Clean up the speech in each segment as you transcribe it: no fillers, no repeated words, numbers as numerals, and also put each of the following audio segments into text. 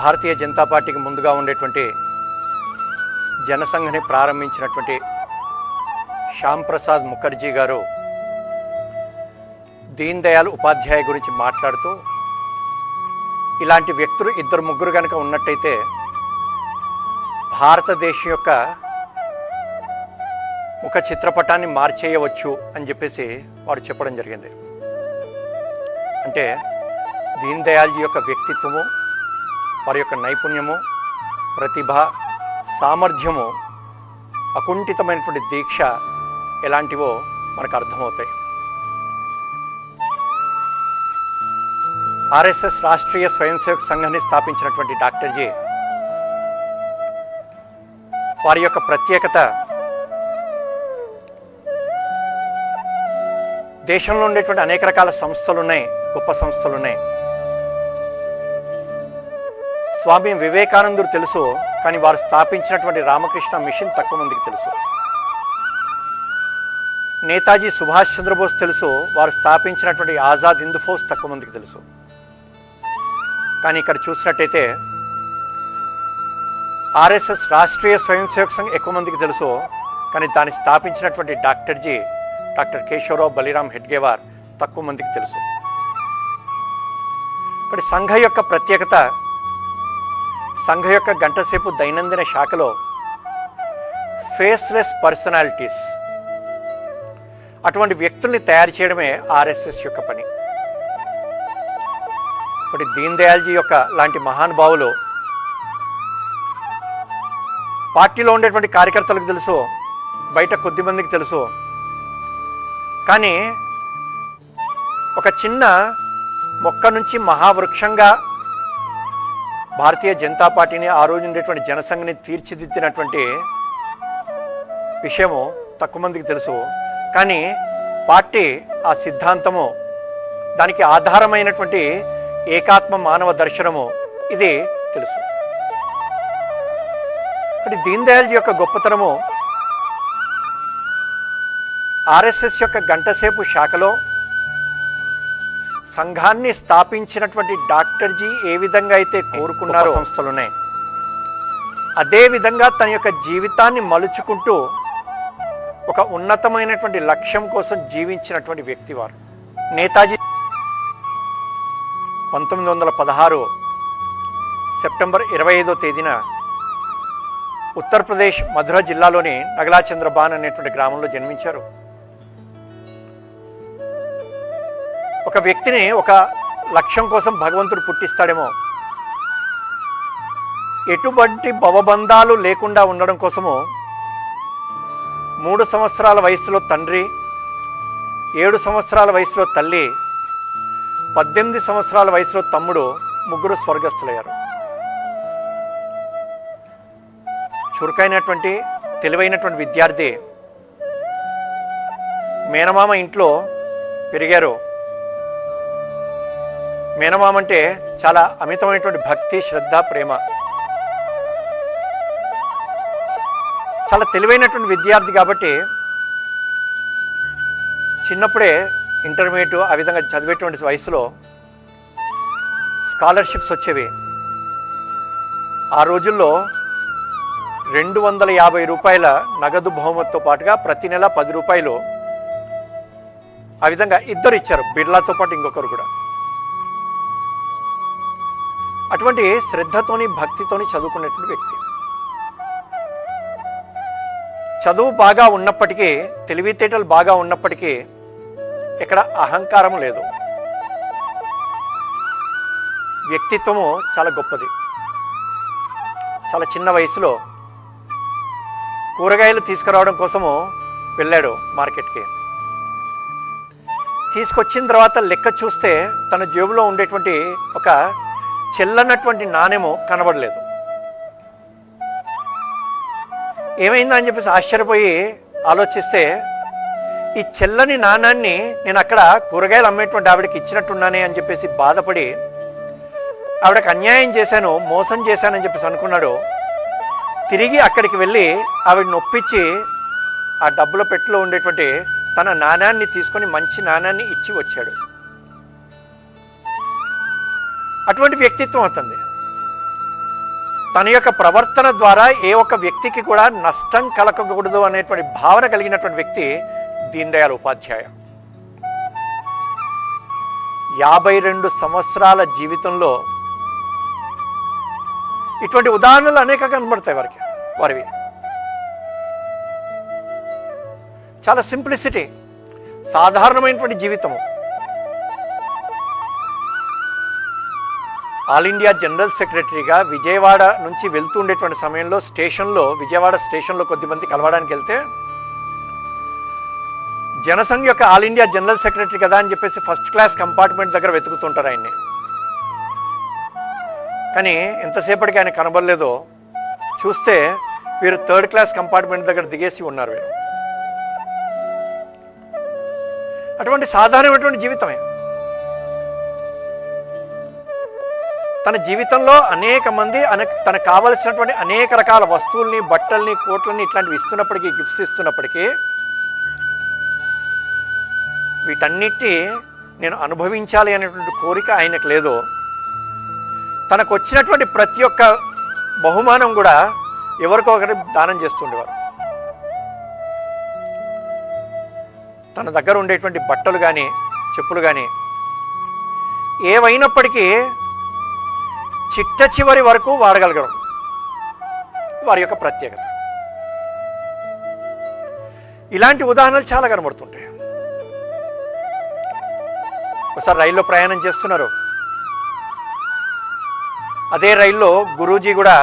భారతీయ జనతా పార్టీకి ముందుగా ఉండేటువంటి జనసంఘని ప్రారంభించినటువంటి శ్యామ్ ప్రసాద్ ముఖర్జీ గారు దీన్ దయాళ్ ఉపాధ్యాయ గురించి మాట్లాడుతూ, ఇలాంటి వ్యక్తులు ఇద్దరు ముగ్గురు కనుక ఉన్నట్టయితే భారతదేశం యొక్క ఒక చిత్రపటాన్ని మార్చేయవచ్చు అని చెప్పేసి వారు చెప్పడం జరిగింది. అంటే దీన్ దయాళ్ యొక్క వ్యక్తిత్వము, వారి యొక్క నైపుణ్యము, ప్రతిభ, సామర్థ్యము, అకుంఠితమైనటువంటి దీక్ష ఎలాంటివో మనకు అర్థమవుతాయి. ఆర్ఎస్ఎస్ రాష్ట్రీయ స్వయం సేవక్ సంఘాన్ని స్థాపించినటువంటి డాక్టర్ జీ వారి యొక్క ప్రత్యేకత దేశంలో ఉండేటువంటి అనేక రకాల సంస్థలు ఉన్నాయి, గొప్ప సంస్థలు ఉన్నాయి. స్వామి వివేకానందుడు తెలుసు, కానీ వారు స్థాపించినటువంటి రామకృష్ణ మిషన్ తక్కువ మందికి తెలుసు. నేతాజీ సుభాష్ చంద్రబోస్ తెలుసు, వారు స్థాపించినటువంటి ఆజాద్ హింద్ ఫౌజ్ తక్కువ మందికి తెలుసు. కానీ ఇక్కడ చూసినట్టయితే ఆర్ఎస్ఎస్ రాష్ట్రీయ స్వయం సేవక్ సంఘ్ ఎక్కువ మందికి తెలుసు, కానీ దాన్ని స్థాపించినటువంటి డాక్టర్ కేశవరావు బలిరామ్ హెడ్గేవార్ తక్కువ మందికి తెలుసు. ఇక్కడ సంఘ యొక్క ప్రత్యేకత, సంఘ యొక్క గంటసేపు దైనందిన శాఖలో ఫేస్లెస్ పర్సనాలిటీస్, అటువంటి వ్యక్తుల్ని తయారు చేయడమే ఆర్ఎస్ఎస్ యొక్క పని. ఇప్పుడు దీన్ దయాళ్ జీ యొక్క లాంటి మహానుభావులు పార్టీలో ఉండేటువంటి కార్యకర్తలకు తెలుసు, బయట కొద్ది మందికి తెలుసు. కానీ ఒక చిన్న మొక్క నుంచి మహావృక్షంగా భారతీయ జనతా పార్టీని, ఆ రోజు ఉండేటువంటి జనసంఘని తీర్చిదిద్దినటువంటి విషయము తక్కువ మందికి తెలుసు. కానీ పార్టీ ఆ సిద్ధాంతము, దానికి ఆధారమైనటువంటి ఏకాత్మ మానవ దర్శనము, ఇది తెలుసు. అంటే దీన్ దయాళ్ జీ యొక్క గొప్పతనము, ఆర్ఎస్ఎస్ యొక్క గంటసేపు శాఖలో సంఘాన్ని స్థాపించినటువంటి డాక్టర్ జీ ఏ విధంగా అయితే కోరుకున్నారో సంస్థలున్నాయి, అదే విధంగా తన యొక్క జీవితాన్ని మలుచుకుంటూ ఒక ఉన్నతమైనటువంటి లక్ష్యం కోసం జీవించినటువంటి వ్యక్తి వారు. నేతాజీ 1916 సెప్టెంబర్ 25వ తేదీన ఉత్తరప్రదేశ్ మధుర జిల్లాలోని నగలాచంద్రబాన్ అనేటువంటి గ్రామంలో జన్మించారు. ఒక వ్యక్తిని ఒక లక్ష్యం కోసం భగవంతుడు పుట్టిస్తాడేమో, ఎటువంటి భవబంధాలు లేకుండా ఉండడం కోసము 3 సంవత్సరాల వయసులో తండ్రి, 7 సంవత్సరాల వయసులో తల్లి, 18 సంవత్సరాల వయసులో తమ్ముడు, ముగ్గురు స్వర్గస్థులయ్యారు. చురుకైనటువంటి తెలివైనటువంటి విద్యార్థి, మేనమామ ఇంట్లో పెరిగారు. మేనమామ అంటే చాలా అమితమైనటువంటి భక్తి, శ్రద్ధ, ప్రేమ. చాలా తెలివైనటువంటి విద్యార్థి కాబట్టి చిన్నప్పుడే ఇంటర్మీడియట్ ఆ విధంగా చదివేటువంటి వయసులో స్కాలర్షిప్స్ వచ్చేవి. ఆ రోజుల్లో 250 రూపాయల నగదు బహుమతితో పాటుగా ప్రతి నెల 10 రూపాయలు ఆ విధంగా ఇద్దరు ఇచ్చారు, బిర్లాతో పాటు ఇంకొకరు కూడా. అటువంటి శ్రద్ధతోని భక్తితోని చదువుకునేటువంటి వ్యక్తి. చదువు బాగా ఉన్నప్పటికీ, తెలివితేటలు బాగా ఉన్నప్పటికీ ఇక్కడ అహంకారం లేదు. వ్యక్తిత్వము చాలా గొప్పది. చాలా చిన్న వయసులో కూరగాయలు తీసుకురావడం కోసము వెళ్ళాడు మార్కెట్కి. తీసుకొచ్చిన తర్వాత లెక్క చూస్తే తన జేబులో ఉండేటువంటి ఒక చెల్లనటువంటి నాణెము కనబడలేదు. ఏమైందా అని చెప్పేసి ఆశ్చర్యపోయి ఆలోచిస్తే, ఈ చెల్లని నాణాన్ని నేను అక్కడ కూరగాయలు అమ్మేటువంటి ఆవిడకి ఇచ్చినట్టున్నానే అని చెప్పేసి బాధపడి, ఆవిడకి అన్యాయం చేశాను, మోసం చేశానని చెప్పేసి అనుకున్నాడు. తిరిగి అక్కడికి వెళ్ళి ఆవిడని ఒప్పించి ఆ డబ్బుల పెట్టెలో ఉండేటువంటి తన నాణాన్ని తీసుకొని మంచి నాణాన్ని ఇచ్చి వచ్చాడు. అటువంటి వ్యక్తిత్వం అవుతుంది. తన యొక్క ప్రవర్తన ద్వారా ఏ ఒక్క వ్యక్తికి కూడా నష్టం కలగకూడదు అనేటువంటి భావన కలిగినటువంటి వ్యక్తి దీన్ దయాళ్ ఉపాధ్యాయ. 52 సంవత్సరాల జీవితంలో ఇటువంటి ఉదాహరణలు అనేక కనబడతాయి వారివి. చాలా సింప్లిసిటీ, సాధారణమైనటువంటి జీవితము. ఆల్ ఇండియా జనరల్ సెక్రటరీగా విజయవాడ నుంచి వెళ్తూ ఉండేటువంటి సమయంలో విజయవాడ స్టేషన్లో కొద్దిమంది కలవడానికి వెళ్తే, జనసంఘ్ యొక్క ఆల్ ఇండియా జనరల్ సెక్రటరీ కదా అని చెప్పేసి ఫస్ట్ క్లాస్ కంపార్ట్మెంట్ దగ్గర వెతుకుతుంటారు ఆయన్ని. కానీ ఎంతసేపటికి ఆయన కనబడలేదో చూస్తే వీరు 3rd క్లాస్ కంపార్ట్మెంట్ దగ్గర దిగేసి ఉన్నారు. వీరు అటువంటి సాధారణమైనటువంటి జీవితమే. తన జీవితంలో అనేక మంది తనకు కావలసినటువంటి అనేక రకాల వస్తువుల్ని, బట్టల్ని, కోట్లని ఇట్లాంటివి ఇస్తున్నప్పటికీ, గిఫ్ట్స్ ఇస్తున్నప్పటికీ, వీటన్నిటి నేను అనుభవించాలి అనేటువంటి కోరిక ఆయనకు లేదు. తనకు వచ్చినటువంటి ప్రతి ఒక్క బహుమానం కూడా ఎవరికో ఒకటి దానం చేస్తుండేవారు. తన దగ్గర ఉండేటువంటి బట్టలు కానీ, చెప్పులు కానీ ఏవైనప్పటికీ చిట్ట చివరి వరకు వాడగలగడం వారి యొక్క ప్రత్యేకత. ఇలాంటి ఉదాహరణలు చాలా కనబడుతుంటాయి. ఒకసారి రైల్లో ప్రయాణం చేస్తున్నారు. అదే రైల్లో గురూజీ కూడా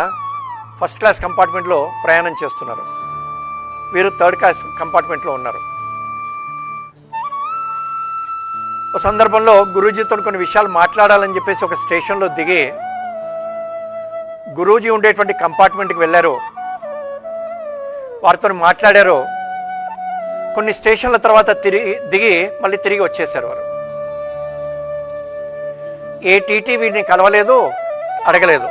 ఫస్ట్ క్లాస్ కంపార్ట్మెంట్లో ప్రయాణం చేస్తున్నారు. వీరు 3rd క్లాస్ కంపార్ట్మెంట్లో ఉన్నారు. ఒక సందర్భంలో గురూజీతో కొన్ని విషయాలు మాట్లాడాలని చెప్పేసి ఒక స్టేషన్లో దిగి గురూజీ ఉండేటువంటి కంపార్ట్మెంట్కి వెళ్ళారు. వారితో మాట్లాడారు. కొన్ని స్టేషన్ల తర్వాత దిగి మళ్ళీ తిరిగి వచ్చేసారు. వారు ఏ టీటీ వీరిని కలవలేదు, అడగలేదు.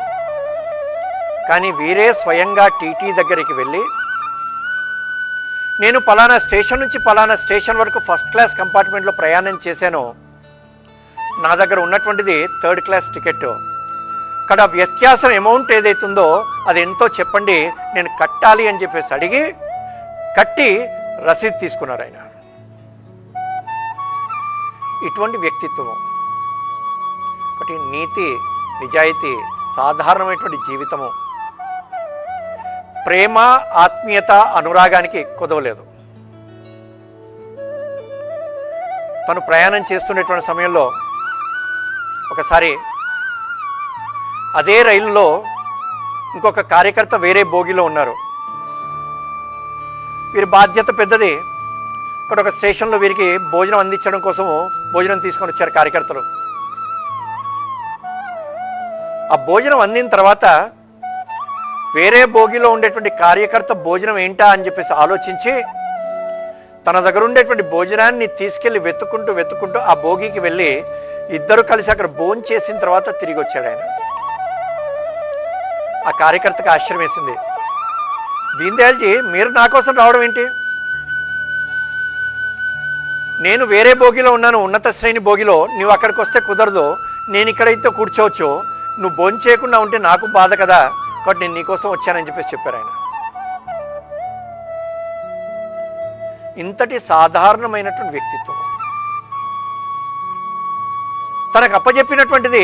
కానీ వీరే స్వయంగా టీటీ దగ్గరికి వెళ్ళి, నేను పలానా స్టేషన్ నుంచి పలానా స్టేషన్ వరకు ఫస్ట్ క్లాస్ కంపార్ట్మెంట్లో ప్రయాణం చేశాను, నా దగ్గర ఉన్నటువంటిది 3rd క్లాస్ టికెట్, అక్కడ వ్యత్యాసం అమౌంట్ ఏదైతుందో అది ఎంతో చెప్పండి, నేను కట్టాలి అని చెప్పేసి అడిగి కట్టి రసీదు తీసుకున్నారు ఆయన. ఇటువంటి వ్యక్తిత్వం, ఒకటి నీతి, నిజాయితీ, సాధారణమైనటువంటి జీవితము, ప్రేమ, ఆత్మీయత, అనురాగానికి కొదవలేదు. తను ప్రయాణం చేస్తున్నటువంటి సమయంలో ఒకసారి అదే రైలులో ఇంకొక కార్యకర్త వేరే బోగిలో ఉన్నారు. వీరి బాధ్యత పెద్దది. ఇక్కడ ఒక స్టేషన్లో వీరికి భోజనం అందించడం కోసము భోజనం తీసుకొని వచ్చారు కార్యకర్తలు. ఆ భోజనం అందిన తర్వాత వేరే బోగిలో ఉండేటువంటి కార్యకర్త భోజనం ఏంటా అని చెప్పేసి ఆలోచించి తన దగ్గర ఉండేటువంటి భోజనాన్ని తీసుకెళ్లి వెతుక్కుంటూ ఆ భోగికి వెళ్ళి ఇద్దరు కలిసి అక్కడ భోజనం చేసిన తర్వాత తిరిగి వచ్చాడు ఆయన. ఆ కార్యకర్తకు ఆశ్చర్యం వేసింది. దీన్ దయాల్జీ, మీరు నా కోసం రావడం ఏంటి? నేను వేరే భోగిలో ఉన్నాను, ఉన్నత శ్రేణి భోగిలో, నువ్వు అక్కడికి వస్తే కుదరదు, నేను ఇక్కడైతే కూర్చోవచ్చు, నువ్వు భోజనం చేయకుండా ఉంటే నాకు బాధ కదా, కాబట్టి నేను నీకోసం వచ్చానని చెప్పేసి చెప్పారు ఆయన. ఇంతటి సాధారణమైనటువంటి వ్యక్తిత్వం. తనకు అప్పచెప్పినటువంటిది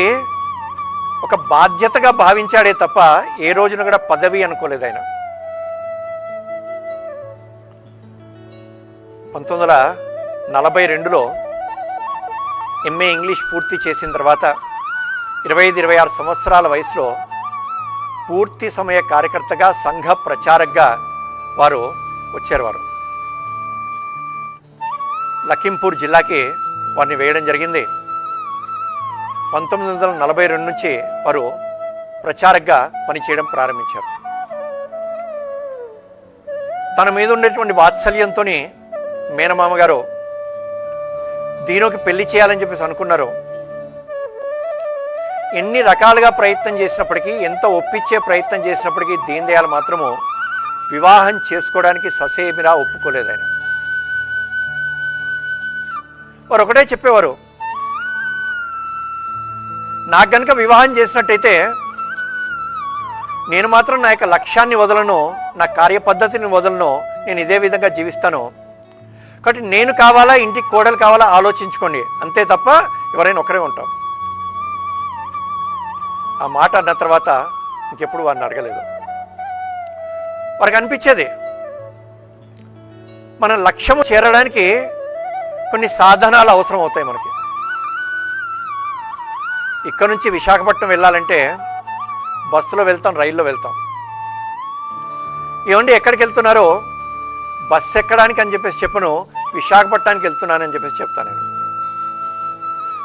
ఒక బాధ్యతగా భావించాడే తప్ప ఏ రోజున కూడా పదవి అనుకోలేదు ఆయన. 1942లో ఎంఏ ఇంగ్లీష్ పూర్తి చేసిన తర్వాత 25-26 సంవత్సరాల వయసులో పూర్తి సమయ కార్యకర్తగా, సంఘ ప్రచారకగా వారు వచ్చారు. లఖింపూర్ జిల్లాకి వారిని వేయడం జరిగింది. 1942 నుంచి వారు ప్రచారకగా పనిచేయడం ప్రారంభించారు. తన మీద ఉండేటువంటి వాత్సల్యంతో మేనమామ గారు దీనికి పెళ్లి చేయాలని చెప్పేసి అనుకున్నారు. ఎన్ని రకాలుగా ప్రయత్నం చేసినప్పటికీ, ఎంత ఒప్పించే ప్రయత్నం చేసినప్పటికీ దీన్ దయాళ్ మాత్రము వివాహం చేసుకోవడానికి ససేమిరా ఒప్పుకోలేదు ఆయన. వారు ఒకటే చెప్పేవారు, నాకు కనుక వివాహం చేసినట్టయితే నేను మాత్రం నా యొక్క లక్ష్యాన్ని వదలను, నా కార్యపద్ధతిని వదలను, నేను ఇదే విధంగా జీవిస్తాను. కాబట్టి నేను కావాలా, ఇంటికి కోడలు కావాలా ఆలోచించుకోండి, అంతే తప్ప ఎవరైనా ఒకరే ఉంటాం. ఆ మాట అన్న తర్వాత ఇంకెప్పుడు వారిని అడగలేదు. వారికి అనిపించేది మన లక్ష్యము చేరడానికి కొన్ని సాధనాలు అవసరం అవుతాయి మనకి. ఇక్కడ నుంచి విశాఖపట్నం వెళ్ళాలంటే బస్సులో వెళ్తాం, రైల్లో వెళ్తాం. ఏమండి ఎక్కడికి వెళ్తున్నారో, బస్సు ఎక్కడానికి అని చెప్పేసి చెప్పను, విశాఖపట్నానికి వెళ్తున్నానని చెప్పేసి చెప్తాను నేను.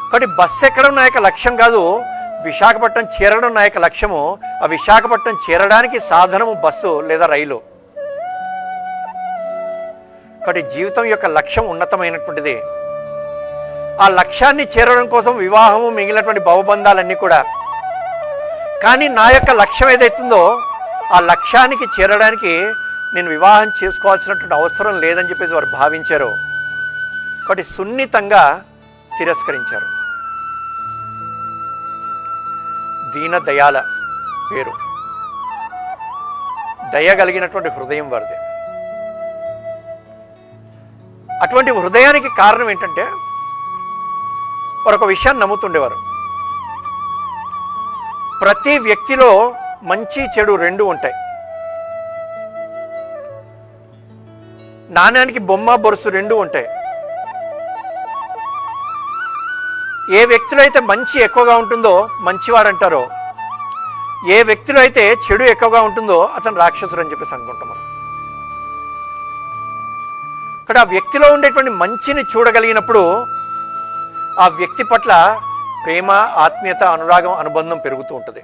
కాబట్టి బస్సు ఎక్కడం నా యొక్క లక్ష్యం కాదు, విశాఖపట్నం చేరడం నా యొక్క లక్ష్యము. ఆ విశాఖపట్నం చేరడానికి సాధనము బస్సు లేదా రైలు. కాబట్టి జీవితం యొక్క లక్ష్యం ఉన్నతమైనటువంటిది. ఆ లక్ష్యాన్ని చేరడం కోసం వివాహము, మిగిలినటువంటి భవబంధాలన్నీ కూడా. కానీ నా యొక్క లక్ష్యం ఏదైతుందో ఆ లక్ష్యానికి చేరడానికి నేను వివాహం చేసుకోవాల్సినటువంటి అవసరం లేదని చెప్పేసి వారు భావించారు. కాబట్టి సున్నితంగా తిరస్కరించారు. దీన దయాల పేరు, దయ కలిగినటువంటి హృదయం వారిది. అటువంటి హృదయానికి కారణం ఏంటంటే వారు ఒక విషయాన్ని నమ్ముతుండేవారు. ప్రతి వ్యక్తిలో మంచి చెడు రెండు ఉంటాయి. నాణ్యానికి బొమ్మ బొరుసు రెండు ఉంటాయి. ఏ వ్యక్తిలో అయితే మంచి ఎక్కువగా ఉంటుందో మంచివాడు అంటారో, ఏ వ్యక్తిలో అయితే చెడు ఎక్కువగా ఉంటుందో అతను రాక్షసుడు అని చెప్పేసి అనుకుంటాం మనం. ఇక్కడ ఆ వ్యక్తిలో ఉండేటువంటి మంచిని చూడగలిగినప్పుడు ఆ వ్యక్తి పట్ల ప్రేమ, ఆత్మీయత, అనురాగం, అనుబంధం పెరుగుతూ ఉంటుంది.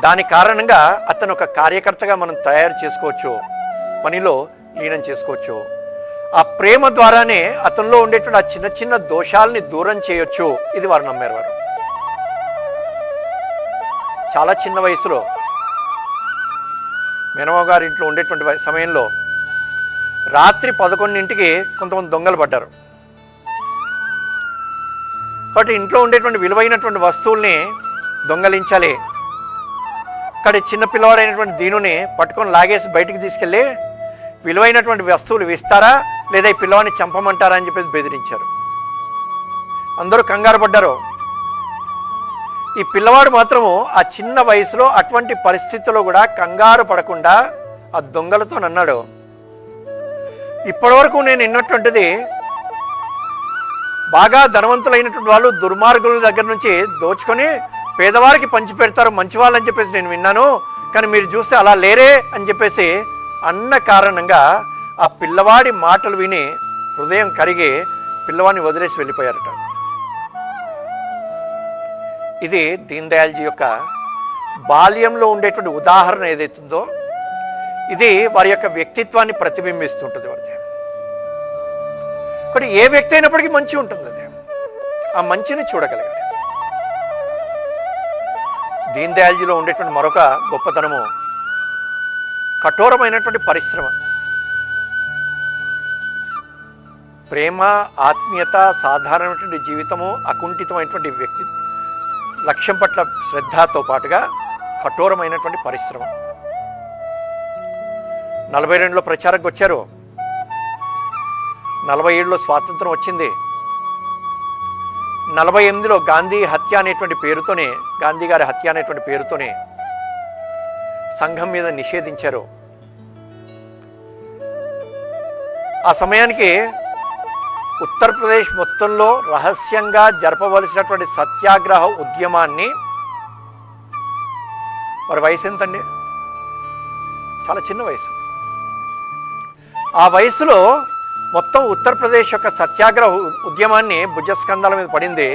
దాని కారణంగా అతను ఒక కార్యకర్తగా మనం తయారు చేసుకోవచ్చు, పనిలో లీనం చేసుకోవచ్చు. ఆ ప్రేమ ద్వారానే అతనిలో ఉండేటువంటి ఆ చిన్న చిన్న దోషాలని దూరం చేయొచ్చు. ఇది వారు నమ్మారు. వారు చాలా చిన్న వయసులో మేనమామ గారి ఇంట్లో ఉండేటువంటి సమయంలో రాత్రి 11ంటికి కొంతమంది దొంగలు పడ్డారు. కాబట్టి ఇంట్లో ఉండేటువంటి విలువైనటువంటి వస్తువుల్ని దొంగలించాలి. కానీ చిన్న పిల్లవాడైనటువంటి దీనుని పట్టుకొని లాగేసి బయటికి తీసుకెళ్ళి విలువైనటువంటి వస్తువులు ఇస్తారా లేదా ఈ పిల్లవాడిని చంపమంటారా అని చెప్పేసి బెదిరించారు. అందరూ కంగారు పడ్డారు. ఈ పిల్లవాడు మాత్రము ఆ చిన్న వయసులో అటువంటి పరిస్థితుల్లో కూడా కంగారు పడకుండా ఆ దొంగలతో అన్నాడు, ఇప్పటివరకు నేను విన్నటువంటిది బాగా ధనవంతులైనటువంటి వాళ్ళు దుర్మార్గుల దగ్గర నుంచి దోచుకొని పేదవారికి పంచి పెడతారు మంచివాళ్ళని చెప్పేసి నేను విన్నాను, కానీ మీరు చూస్తే అలా లేరే అని చెప్పేసి అన్న కారణంగా ఆ పిల్లవాడి మాటలు విని హృదయం కరిగి పిల్లవాడిని వదిలేసి వెళ్ళిపోయారట. ఇది దీన్ దయాల్జీ యొక్క బాల్యంలో ఉండేటువంటి ఉదాహరణ ఏదైతుందో ఇది వారి యొక్క వ్యక్తిత్వాన్ని ప్రతిబింబిస్తుంటుంది. వారిది కానీ ఏ వ్యక్తి అయినప్పటికీ మంచి ఉంటుంది. అది ఆ మంచిని చూడగలగాలి. దీన్ దయాల్జీలో ఉండేటువంటి మరొక గొప్పతనము కఠోరమైనటువంటి పరిశ్రమ. ప్రేమ, ఆత్మీయత, సాధారణమైనటువంటి జీవితము, అకుంఠితమైనటువంటి వ్యక్తి లక్ష్యం పట్ల శ్రద్ధతో పాటుగా కఠోరమైనటువంటి పరిశ్రమ. 42లో ప్రచారంకి వచ్చారు. 47లో స్వాతంత్రం వచ్చింది. 48లో గాంధీ హత్య అనేటువంటి పేరుతోనే, గాంధీ గారి హత్య అనేటువంటి పేరుతోనే సంఘం మీద నిషేధించారు. ఆ సమయానికి ఉత్తరప్రదేశ్ మొత్తంలో రహస్యంగా జరపవలసినటువంటి సత్యాగ్రహ ఉద్యమాన్ని, వారి వయసు ఎంతండి? చాలా చిన్న వయసు. ఆ వయసులో మొత్తం ఉత్తరప్రదేశ్ యొక్క సత్యాగ్రహ ఉద్యమాన్ని భుజస్కంధాల మీద పడింది.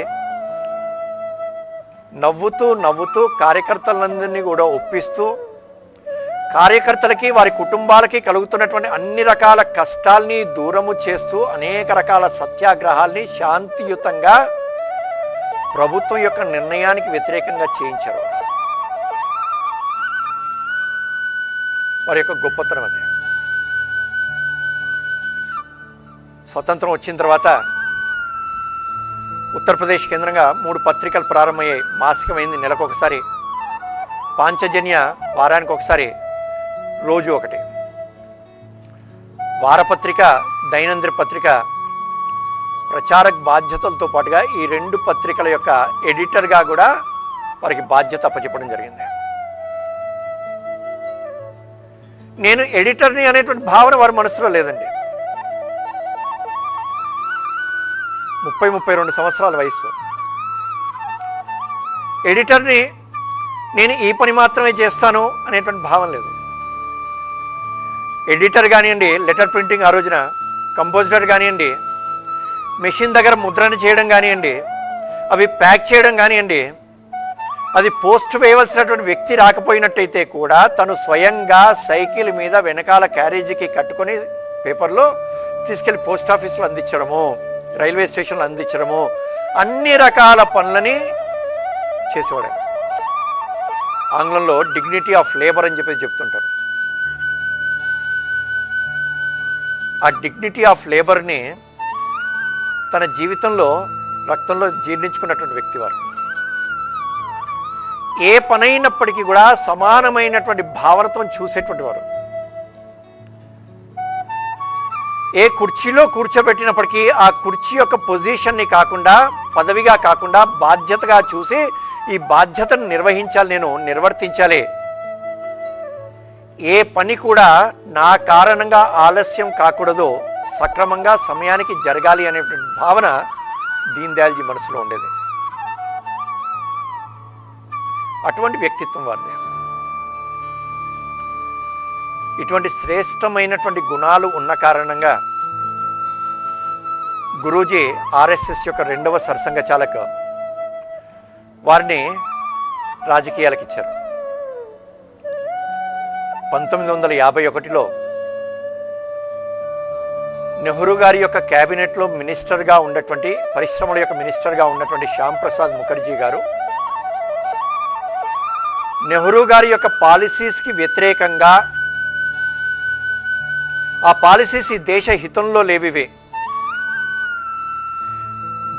నవ్వుతూ నవ్వుతూ కార్యకర్తలందరినీ కూడా ఒప్పిస్తూ, కార్యకర్తలకి వారి కుటుంబాలకి కలుగుతున్నటువంటి అన్ని రకాల కష్టాల్ని దూరము చేస్తూ అనేక రకాల సత్యాగ్రహాల్ని శాంతియుతంగా ప్రభుత్వం యొక్క నిర్ణయానికి వ్యతిరేకంగా చేయించారు. వారి యొక్క గొప్పతనం అదే. స్వతంత్రం వచ్చిన తర్వాత ఉత్తరప్రదేశ్ కేంద్రంగా 3 పత్రికలు ప్రారంభమయ్యాయి. మాసికమైంది, నెలకొకసారి. పాంచజన్య వారానికి ఒకసారి, రోజు ఒకటి. వారపత్రిక, దైనందిన పత్రిక ప్రచారక బాధ్యతలతో పాటుగా ఈ 2 పత్రికల యొక్క ఎడిటర్గా కూడా వారికి బాధ్యత అప్పచెప్పడం జరిగింది. నేను ఎడిటర్ని అనేటువంటి భావన వారి మనసులో లేదండి. 32 సంవత్సరాల వయసు. ఎడిటర్ని నేను ఈ పని మాత్రమే చేస్తాను అనేటువంటి భావం లేదు. ఎడిటర్ కానివ్వండి, లెటర్ ప్రింటింగ్ ఆ రోజున, కంపోజిటర్ కానివ్వండి, మెషిన్ దగ్గర ముద్రణ చేయడం కానివ్వండి, అవి ప్యాక్ చేయడం కానివ్వండి, అది పోస్ట్ వేయవలసినటువంటి వ్యక్తి రాకపోయినట్టయితే కూడా తను స్వయంగా సైకిల్ మీద వెనకాల క్యారేజీకి కట్టుకొని పేపర్లో తీసుకెళ్లి పోస్ట్ ఆఫీసులో అందించడము, రైల్వే స్టేషన్లో అందించడము, అన్ని రకాల పనులని చేసేవాడు. ఆంగ్లంలో డిగ్నిటీ ఆఫ్ లేబర్ అని చెప్పేసి చెప్తుంటారు. ఆ డిగ్నిటీ ఆఫ్ లేబర్ని తన జీవితంలో రక్తంలో జీర్ణించుకున్నటువంటి వ్యక్తి వారు. ఏ పనైనప్పటికీ కూడా సమానమైనటువంటి భావనతో చూసేటువంటి వారు. ఏ కుర్చీలో కూర్చోబెట్టినప్పటికీ ఆ కుర్చీ యొక్క పొజిషన్ని కాకుండా, పదవిగా కాకుండా బాధ్యతగా చూసి ఈ బాధ్యతను నిర్వహించాలి, నేను నిర్వర్తించాలి, ఏ పని కూడా నా కారణంగా ఆలస్యం కాకూడదు, సక్రమంగా సమయానికి జరగాలి అనేటువంటి భావన దీన్ దయాల్జీ మనసులో ఉండేది. అటువంటి వ్యక్తిత్వం వారిది. ఇటువంటి శ్రేష్టమైనటువంటి గుణాలు ఉన్న కారణంగా గురూజీ ఆర్ఎస్ఎస్ యొక్క 2వ సర్సంఘ చాలక వారిని రాజకీయాలకు ఇచ్చారు. 1951లో నెహ్రూ గారి యొక్క క్యాబినెట్లో మినిస్టర్గా ఉన్నటువంటి, పరిశ్రమల యొక్క మినిస్టర్గా ఉన్నటువంటి శ్యామ్ ప్రసాద్ ముఖర్జీ గారు నెహ్రూ గారి యొక్క పాలసీస్కి వ్యతిరేకంగా, ఆ పాలసీస్ ఈ దేశ హితంలో లేవివి,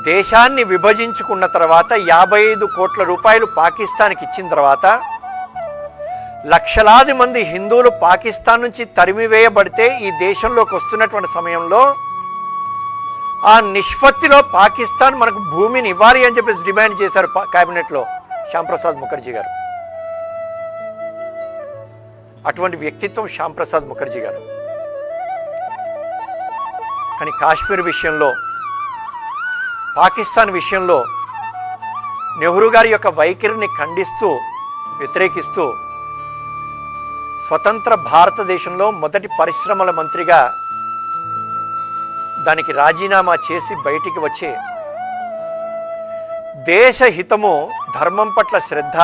దేశాన్ని విభజించుకున్న తర్వాత 55 కోట్ల రూపాయలు పాకిస్తాన్కి ఇచ్చిన తర్వాత లక్షలాది మంది హిందువులు పాకిస్తాన్ నుంచి తరిమివేయబడితే ఈ దేశంలోకి వస్తున్నటువంటి సమయంలో ఆ నిష్పత్తిలో పాకిస్తాన్ మనకు భూమిని ఇవ్వాలి అని చెప్పేసి డిమాండ్ చేశారు క్యాబినెట్లో శ్యామ్ ప్రసాద్ ముఖర్జీ గారు. అటువంటి వ్యక్తిత్వం శ్యామ్ ప్రసాద్ ముఖర్జీ గారు. కానీ కాశ్మీర్ విషయంలో, పాకిస్తాన్ విషయంలో నెహ్రూ గారి యొక్క వైఖరిని ఖండిస్తూ, వ్యతిరేకిస్తూ స్వతంత్ర భారతదేశంలో మొదటి పరిశ్రమల మంత్రిగా దానికి రాజీనామా చేసి బయటికి వచ్చి దేశ హితము, ధర్మం పట్ల శ్రద్ధ,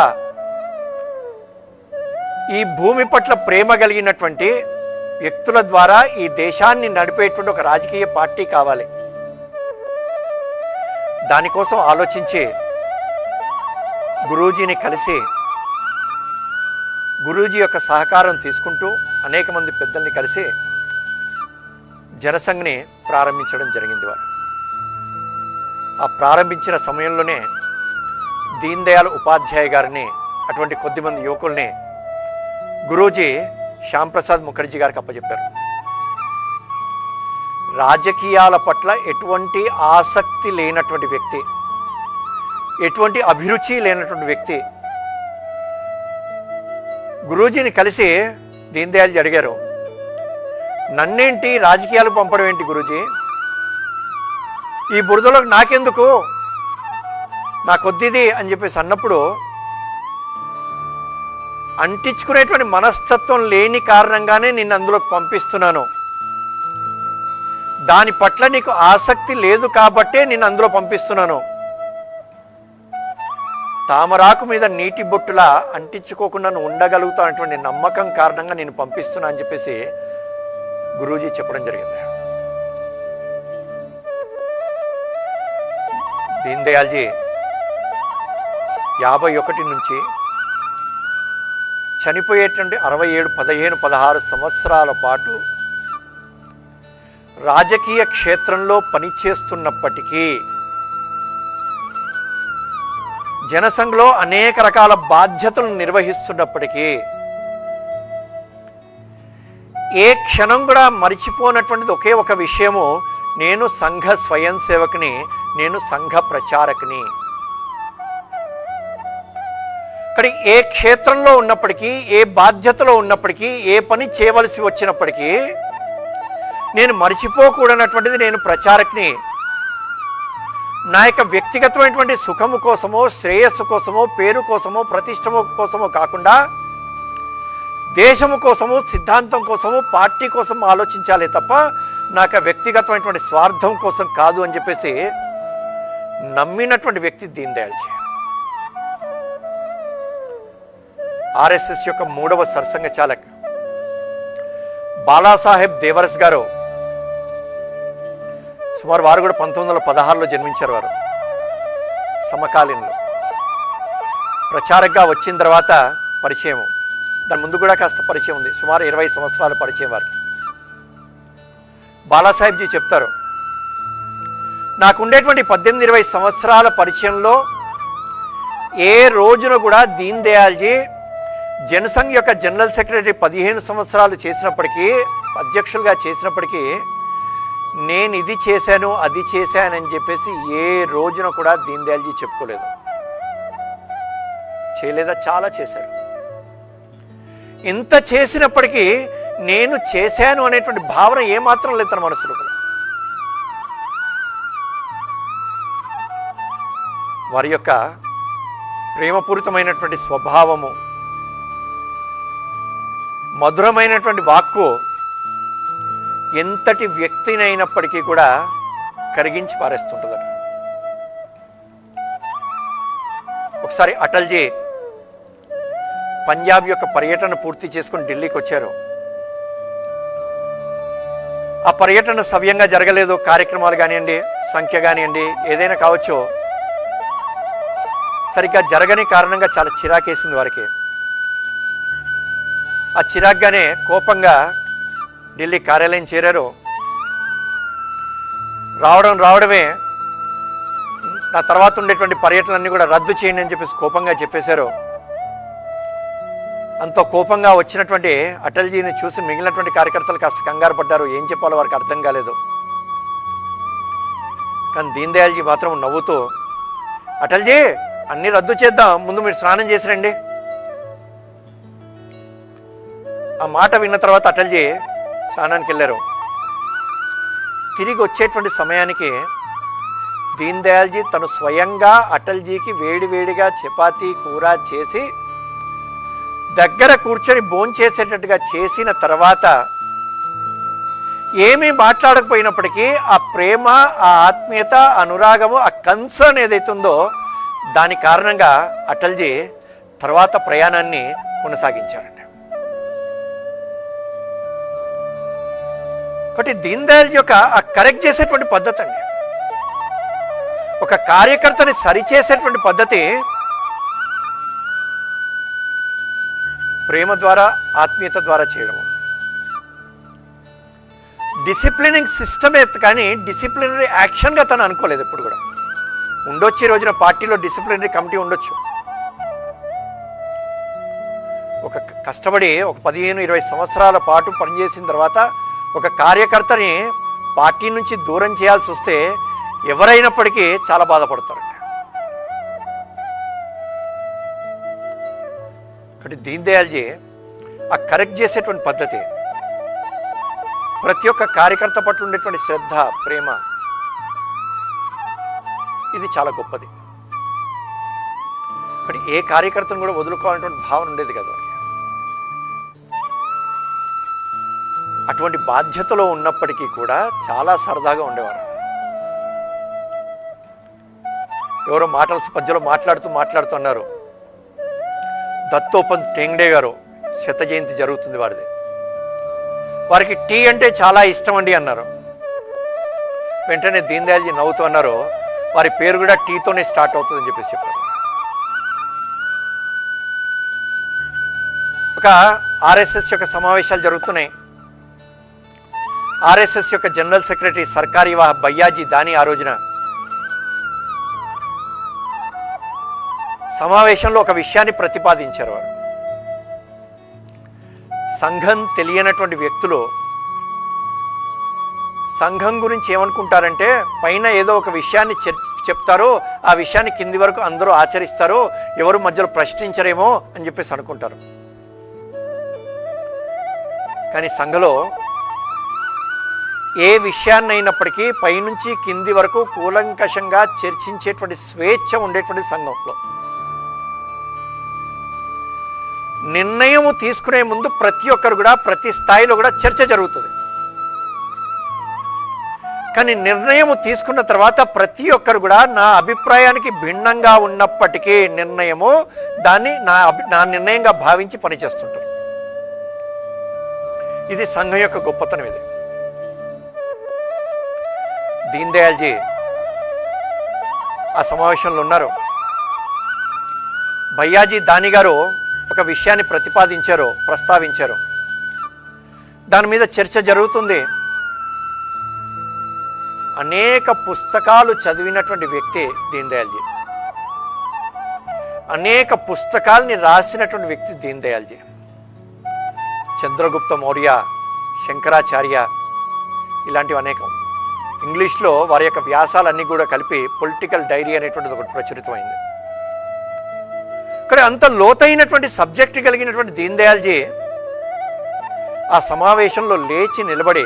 ఈ భూమి పట్ల ప్రేమ కలిగినటువంటి వ్యక్తుల ద్వారా ఈ దేశాన్ని నడిపేటువంటి ఒక రాజకీయ పార్టీ కావాలి, దానికోసం ఆలోచించి గురూజీని కలిసి గురూజీ యొక్క సహకారం తీసుకుంటూ అనేక మంది పెద్దల్ని కలిసి జనసంఘ్ని ప్రారంభించడం జరిగింది. వారు ఆ ప్రారంభించిన సమయంలోనే దీన్ దయాళ్ ఉపాధ్యాయ గారిని, అటువంటి కొద్దిమంది యువకుల్ని గురూజీ శ్యామ్ ప్రసాద్ ముఖర్జీ గారికి అప్పచెప్పారు. రాజకీయాల పట్ల ఎటువంటి ఆసక్తి లేనటువంటి వ్యక్తి, ఎటువంటి అభిరుచి లేనటువంటి వ్యక్తి గురూజీని కలిసి దీన్ దయాల్జీ అడిగారు, నన్నేంటి రాజకీయాలు పంపడం ఏంటి గురూజీ, ఈ బురదలోకి నాకెందుకు, నా కొద్దిది అని చెప్పేసి అన్నప్పుడు, అంటించుకునేటువంటి మనస్తత్వం లేని కారణంగానే నిన్ను అందులోకి పంపిస్తున్నాను, దాని పట్ల నీకు ఆసక్తి లేదు కాబట్టే నిన్ను అందులో పంపిస్తున్నాను, తామరాకు మీద నీటి బొట్టులా అంటించుకోకుండా నువ్వు ఉండగలుగుతానటువంటి నమ్మకం కారణంగా నేను పంపిస్తున్నా అని చెప్పేసి గురూజీ చెప్పడం జరిగింది. దీన్ దయాల్జీ 51 నుంచి చనిపోయేటువంటి 67, 15, 16 సంవత్సరాల పాటు రాజకీయ క్షేత్రంలో పనిచేస్తున్నప్పటికీ జనసంఘలో అనేక రకాల బాధ్యతలను నిర్వహిస్తున్నప్పటికీ ఏ క్షణం కూడా మరిచిపోనటువంటిది ఒకే ఒక విషయము, నేను సంఘ స్వయం సేవకుని, నేను సంఘ ప్రచారకుని. కానీ ఏ క్షేత్రంలో ఉన్నప్పటికీ, ఏ బాధ్యతలో ఉన్నప్పటికీ, ఏ పని చేయవలసి వచ్చినప్పటికీ నేను మరిచిపోకూడనటువంటిది నేను ప్రచారకుని. నా యొక్క వ్యక్తిగతమైనటువంటి సుఖము కోసమో, శ్రేయస్సు కోసమో, పేరు కోసమో, ప్రతిష్టము కోసమో కాకుండా దేశము కోసము, సిద్ధాంతం కోసము, పార్టీ కోసం ఆలోచించాలి తప్ప నాకు వ్యక్తిగతమైనటువంటి స్వార్థం కోసం కాదు అని చెప్పేసి నమ్మినటువంటి వ్యక్తి దీన్ దయాళ్. ఆర్ఎస్ఎస్ యొక్క 3వ సర్సంఘ చాలక్ బాలాసాహెబ్ దేవరస్ గారు, సుమారు వారు కూడా 1916లో జన్మించారు. వారు సమకాలీనులు. ప్రచారకగా వచ్చిన తర్వాత పరిచయం, దాని ముందు కూడా కాస్త పరిచయం ఉంది. సుమారు 20 సంవత్సరాల పరిచయం వారికి. బాలాసాహెబ్జీ చెప్తారు, నాకుండేటువంటి 18-20 సంవత్సరాల పరిచయంలో ఏ రోజున కూడా దీన్ దయాల్జీ జనసంఘ్ యొక్క జనరల్ సెక్రటరీ 15 సంవత్సరాలు చేసినప్పటికీ, అధ్యక్షులుగా చేసినప్పటికీ నేను ఇది చేశాను అది చేశానని చెప్పేసి ఏ రోజున కూడా దీన్ దయాల్జీ చెప్పుకోలేదు. చేయలేదా? చాలా చేశారు. ఇంత చేసినప్పటికీ నేను చేశాను అనేటువంటి భావన ఏమాత్రం లేదు తన మనసులో కూడా. వారి యొక్క ప్రేమపూరితమైనటువంటి స్వభావము, మధురమైనటువంటి వాక్కు ఎంతటి వ్యక్తినైనప్పటికీ కూడా కరిగించి పారేస్తుంటుందట. ఒకసారి అటల్జీ పంజాబ్ యొక్క పర్యటన పూర్తి చేసుకుని ఢిల్లీకి వచ్చారు. ఆ పర్యటన సవ్యంగా జరగలేదు. కార్యక్రమాలు కానివ్వండి, సంఖ్య కానివ్వండి, ఏదైనా కావచ్చు, సరిగ్గా జరగని కారణంగా చాలా చిరాకేసింది వారికి. ఆ చిరాగ్గానే కోపంగా ఢిల్లీ కార్యాలయం చేరారు. రావడమే నా తర్వాత ఉండేటువంటి పర్యటనలన్నీ కూడా రద్దు చేయండి అని చెప్పేసి కోపంగా చెప్పేశారు. అంత కోపంగా వచ్చినటువంటి అటల్జీని చూసి మిగిలినటువంటి కార్యకర్తలు కాస్త కంగారు పడ్డారు. ఏం చెప్పాలో వారికి అర్థం కాలేదు. కానీ దీన్ దయాల్జీ మాత్రం నవ్వుతూ, అటల్జీ అన్నీ రద్దు చేద్దాం, ముందు మీరు స్నానం చేసి రండి. ఆ మాట విన్న తర్వాత అటల్జీ స్నానానికి వెళ్ళారు. తిరిగి వచ్చేటువంటి సమయానికి దీన్ దయాల్జీ తను స్వయంగా అటల్జీకి వేడివేడిగా చపాతీ కూర చేసి దగ్గర కూర్చొని భోంచేసేటట్టుగా చేసిన తర్వాత ఏమీ మాట్లాడకపోయినప్పటికీ ఆ ప్రేమ, ఆ ఆత్మీయత, అనురాగము, ఆ కన్సర్న్ ఏదైతుందో దాని కారణంగా అటల్జీ తర్వాత ప్రయాణాన్ని కొనసాగించారండి. కాబట్టి దీన్ దయాళ్ యొక్క ఆ కరెక్ట్ చేసేటువంటి పద్ధతి అండి, ఒక కార్యకర్తని సరిచేసేటువంటి పద్ధతి ప్రేమ ద్వారా, ఆత్మీయత ద్వారా చేయడము. డిసిప్లినింగ్ సిస్టమే కానీ డిసిప్లినరీ యాక్షన్గా తను అనుకోలేదు ఎప్పుడు కూడా. ఉండొచ్చు, ఈ రోజున పార్టీలో డిసిప్లినరీ కమిటీ ఉండొచ్చు. ఒక కష్టపడి ఒక 15-20 సంవత్సరాల పాటు పనిచేసిన తర్వాత ఒక కార్యకర్తని పార్టీ నుంచి దూరం చేయాల్సి వస్తే ఎవరైనప్పటికీ చాలా బాధపడతారండి. కాబట్టి దీన్ దయాల్జీ ఆ కరెక్ట్ చేసేటువంటి పద్ధతి, ప్రతి ఒక్క కార్యకర్త పట్ల ఉండేటువంటి శ్రద్ధ, ప్రేమ, ఇది చాలా గొప్పది. కానీ ఏ కార్యకర్తను కూడా వదులుకోవాలనేటువంటి భావన ఉండేది కదా. అటువంటి బాధ్యతలో ఉన్నప్పటికీ కూడా చాలా సరదాగా ఉండేవారు. ఎవరో మధ్యలో మాట్లాడుతూ అన్నారు, దత్తోపంత్ టెంగ్డే గారు శత జయంతి జరుగుతుంది వారిది, వారికి టీ అంటే చాలా ఇష్టం అండి అన్నారు. వెంటనే దీన్ దయాల్జీ నవ్వుతూ అన్నారు, వారి పేరు కూడా టీతోనే స్టార్ట్ అవుతుందని చెప్పేసి చెప్పారు. ఒక ఆర్ఎస్ఎస్ యొక్క సమావేశాలు జరుగుతున్నాయి. ఆర్ఎస్ఎస్ యొక్క జనరల్ సెక్రటరీ సర్కారీ భయ్యాజీ దాని ఆ రోజున సమావేశంలో ఒక విషయాన్ని ప్రతిపాదించారు. వారు సంఘం తెలియనటువంటి వ్యక్తులు సంఘం గురించి ఏమనుకుంటారంటే పైన ఏదో ఒక విషయాన్ని చెప్తారో ఆ విషయాన్ని కింది వరకు అందరూ ఆచరిస్తారో ఎవరు మధ్యలో ప్రశ్నించరేమో అని చెప్పేసి అనుకుంటారు. కానీ సంఘంలో ఏ విషయాన్నైనప్పటికీ పైనుంచి కింది వరకు కూలంకషంగా చర్చించేటువంటి స్వేచ్ఛ ఉండేటువంటి సంఘంలో నిర్ణయం తీసుకునే ముందు ప్రతి ఒక్కరు కూడా ప్రతి స్థాయిలో కూడా చర్చ జరుగుతుంది. కానీ నిర్ణయం తీసుకున్న తర్వాత ప్రతి ఒక్కరు కూడా నా అభిప్రాయానికి భిన్నంగా ఉన్నప్పటికీ నిర్ణయము దాన్ని నా నిర్ణయంగా భావించి పనిచేస్తుంటారు. ఇది సంఘం యొక్క గొప్పతనం. ఇది దీన్ దయాల్జీ ఆ సమావేశంలో ఉన్నారు. భయ్యాజీ దాని గారు ఒక విషయాన్ని ప్రస్తావించారు. దాని మీద చర్చ జరుగుతుంది. అనేక పుస్తకాలు చదివినటువంటి వ్యక్తి దీన్ దయాల్జీ. అనేక పుస్తకాలని రాసినటువంటి వ్యక్తి దీన్ దయాల్జీ. చంద్రగుప్త మౌర్య, శంకరాచార్య, ఇలాంటివి అనేకం. ఇంగ్లీష్లో వారి యొక్క వ్యాసాలన్నీ కూడా కలిపి పొలిటికల్ డైరీ అనేటువంటిది ఒకటి ప్రచురితమైంది. కానీ అంత లోతైనటువంటి సబ్జెక్ట్ కలిగినటువంటి దీన్ దయాల్జీ ఆ సమావేశంలో లేచి నిలబడి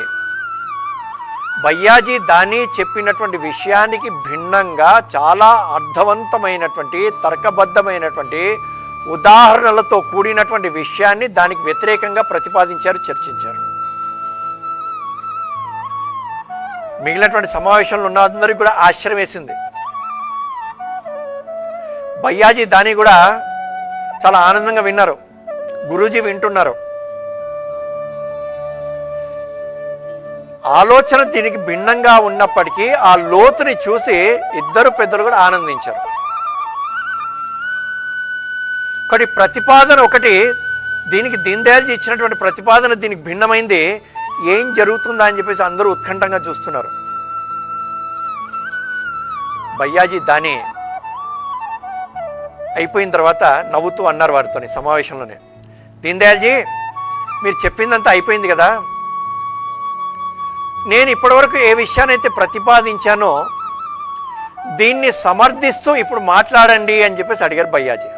భయ్యాజీ దాని చెప్పినటువంటి విషయానికి భిన్నంగా చాలా అర్థవంతమైనటువంటి తర్కబద్ధమైనటువంటి ఉదాహరణలతో కూడినటువంటి విషయాన్ని దానికి వ్యతిరేకంగా ప్రతిపాదించారు, చర్చించారు. మిగిలినటువంటి సమావేశంలో ఉన్న అందరికీ కూడా ఆశ్చర్యం వేసింది. భయ్యాజీ దాని కూడా చాలా ఆనందంగా విన్నారు. గురూజీ వింటున్నారు. ఆలోచన దీనికి భిన్నంగా ఉన్నప్పటికీ ఆ లోతుని చూసి ఇద్దరు పెద్దలు కూడా ఆనందించారు. ఒకటి ప్రతిపాదన ఒకటి దీనికి దీన్ దయాల్జీ ఇచ్చినటువంటి ప్రతిపాదన దీనికి భిన్నమైంది. ఏం జరుగుతుందా అని చెప్పేసి అందరూ ఉత్కంఠంగా చూస్తున్నారు. భయ్యాజీ దాని అయిపోయిన తర్వాత నవ్వుతూ అన్నారు వారితోని సమావేశంలోనే, దీన్ దయాల్జీ మీరు చెప్పిందంతా అయిపోయింది కదా, నేను ఇప్పటివరకు ఏ విషయాన్నైతే ప్రతిపాదించానో దీన్ని సమర్థిస్తూ ఇప్పుడు మాట్లాడండి అని చెప్పేసి అడిగారు భయ్యాజీ.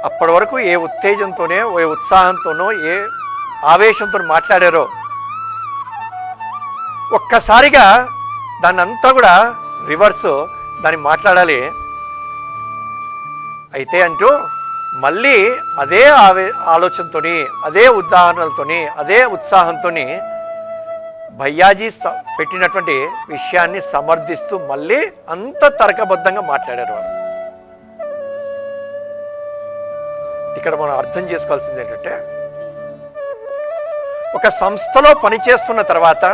అప్పటి వరకు ఏ ఉత్తేజంతోనే ఏ ఉత్సాహంతోనో ఏ ఆవేశంతో మాట్లాడారో ఒక్కసారిగా దాన్ని అంతా కూడా రివర్స్ దాన్ని మాట్లాడాలి. అయితే అంటూ మళ్ళీ అదే ఆలోచనతోని అదే ఉదాహరణలతోని అదే ఉత్సాహంతోని భయ్యాజీ పెట్టినటువంటి విషయాన్ని సమర్థిస్తూ మళ్ళీ అంత తర్కబద్ధంగా మాట్లాడారు వారు. ఇక్కడ మనం అర్థం చేసుకోవాల్సింది ఏంటంటే ఒక సంస్థలో పనిచేస్తున్న తర్వాత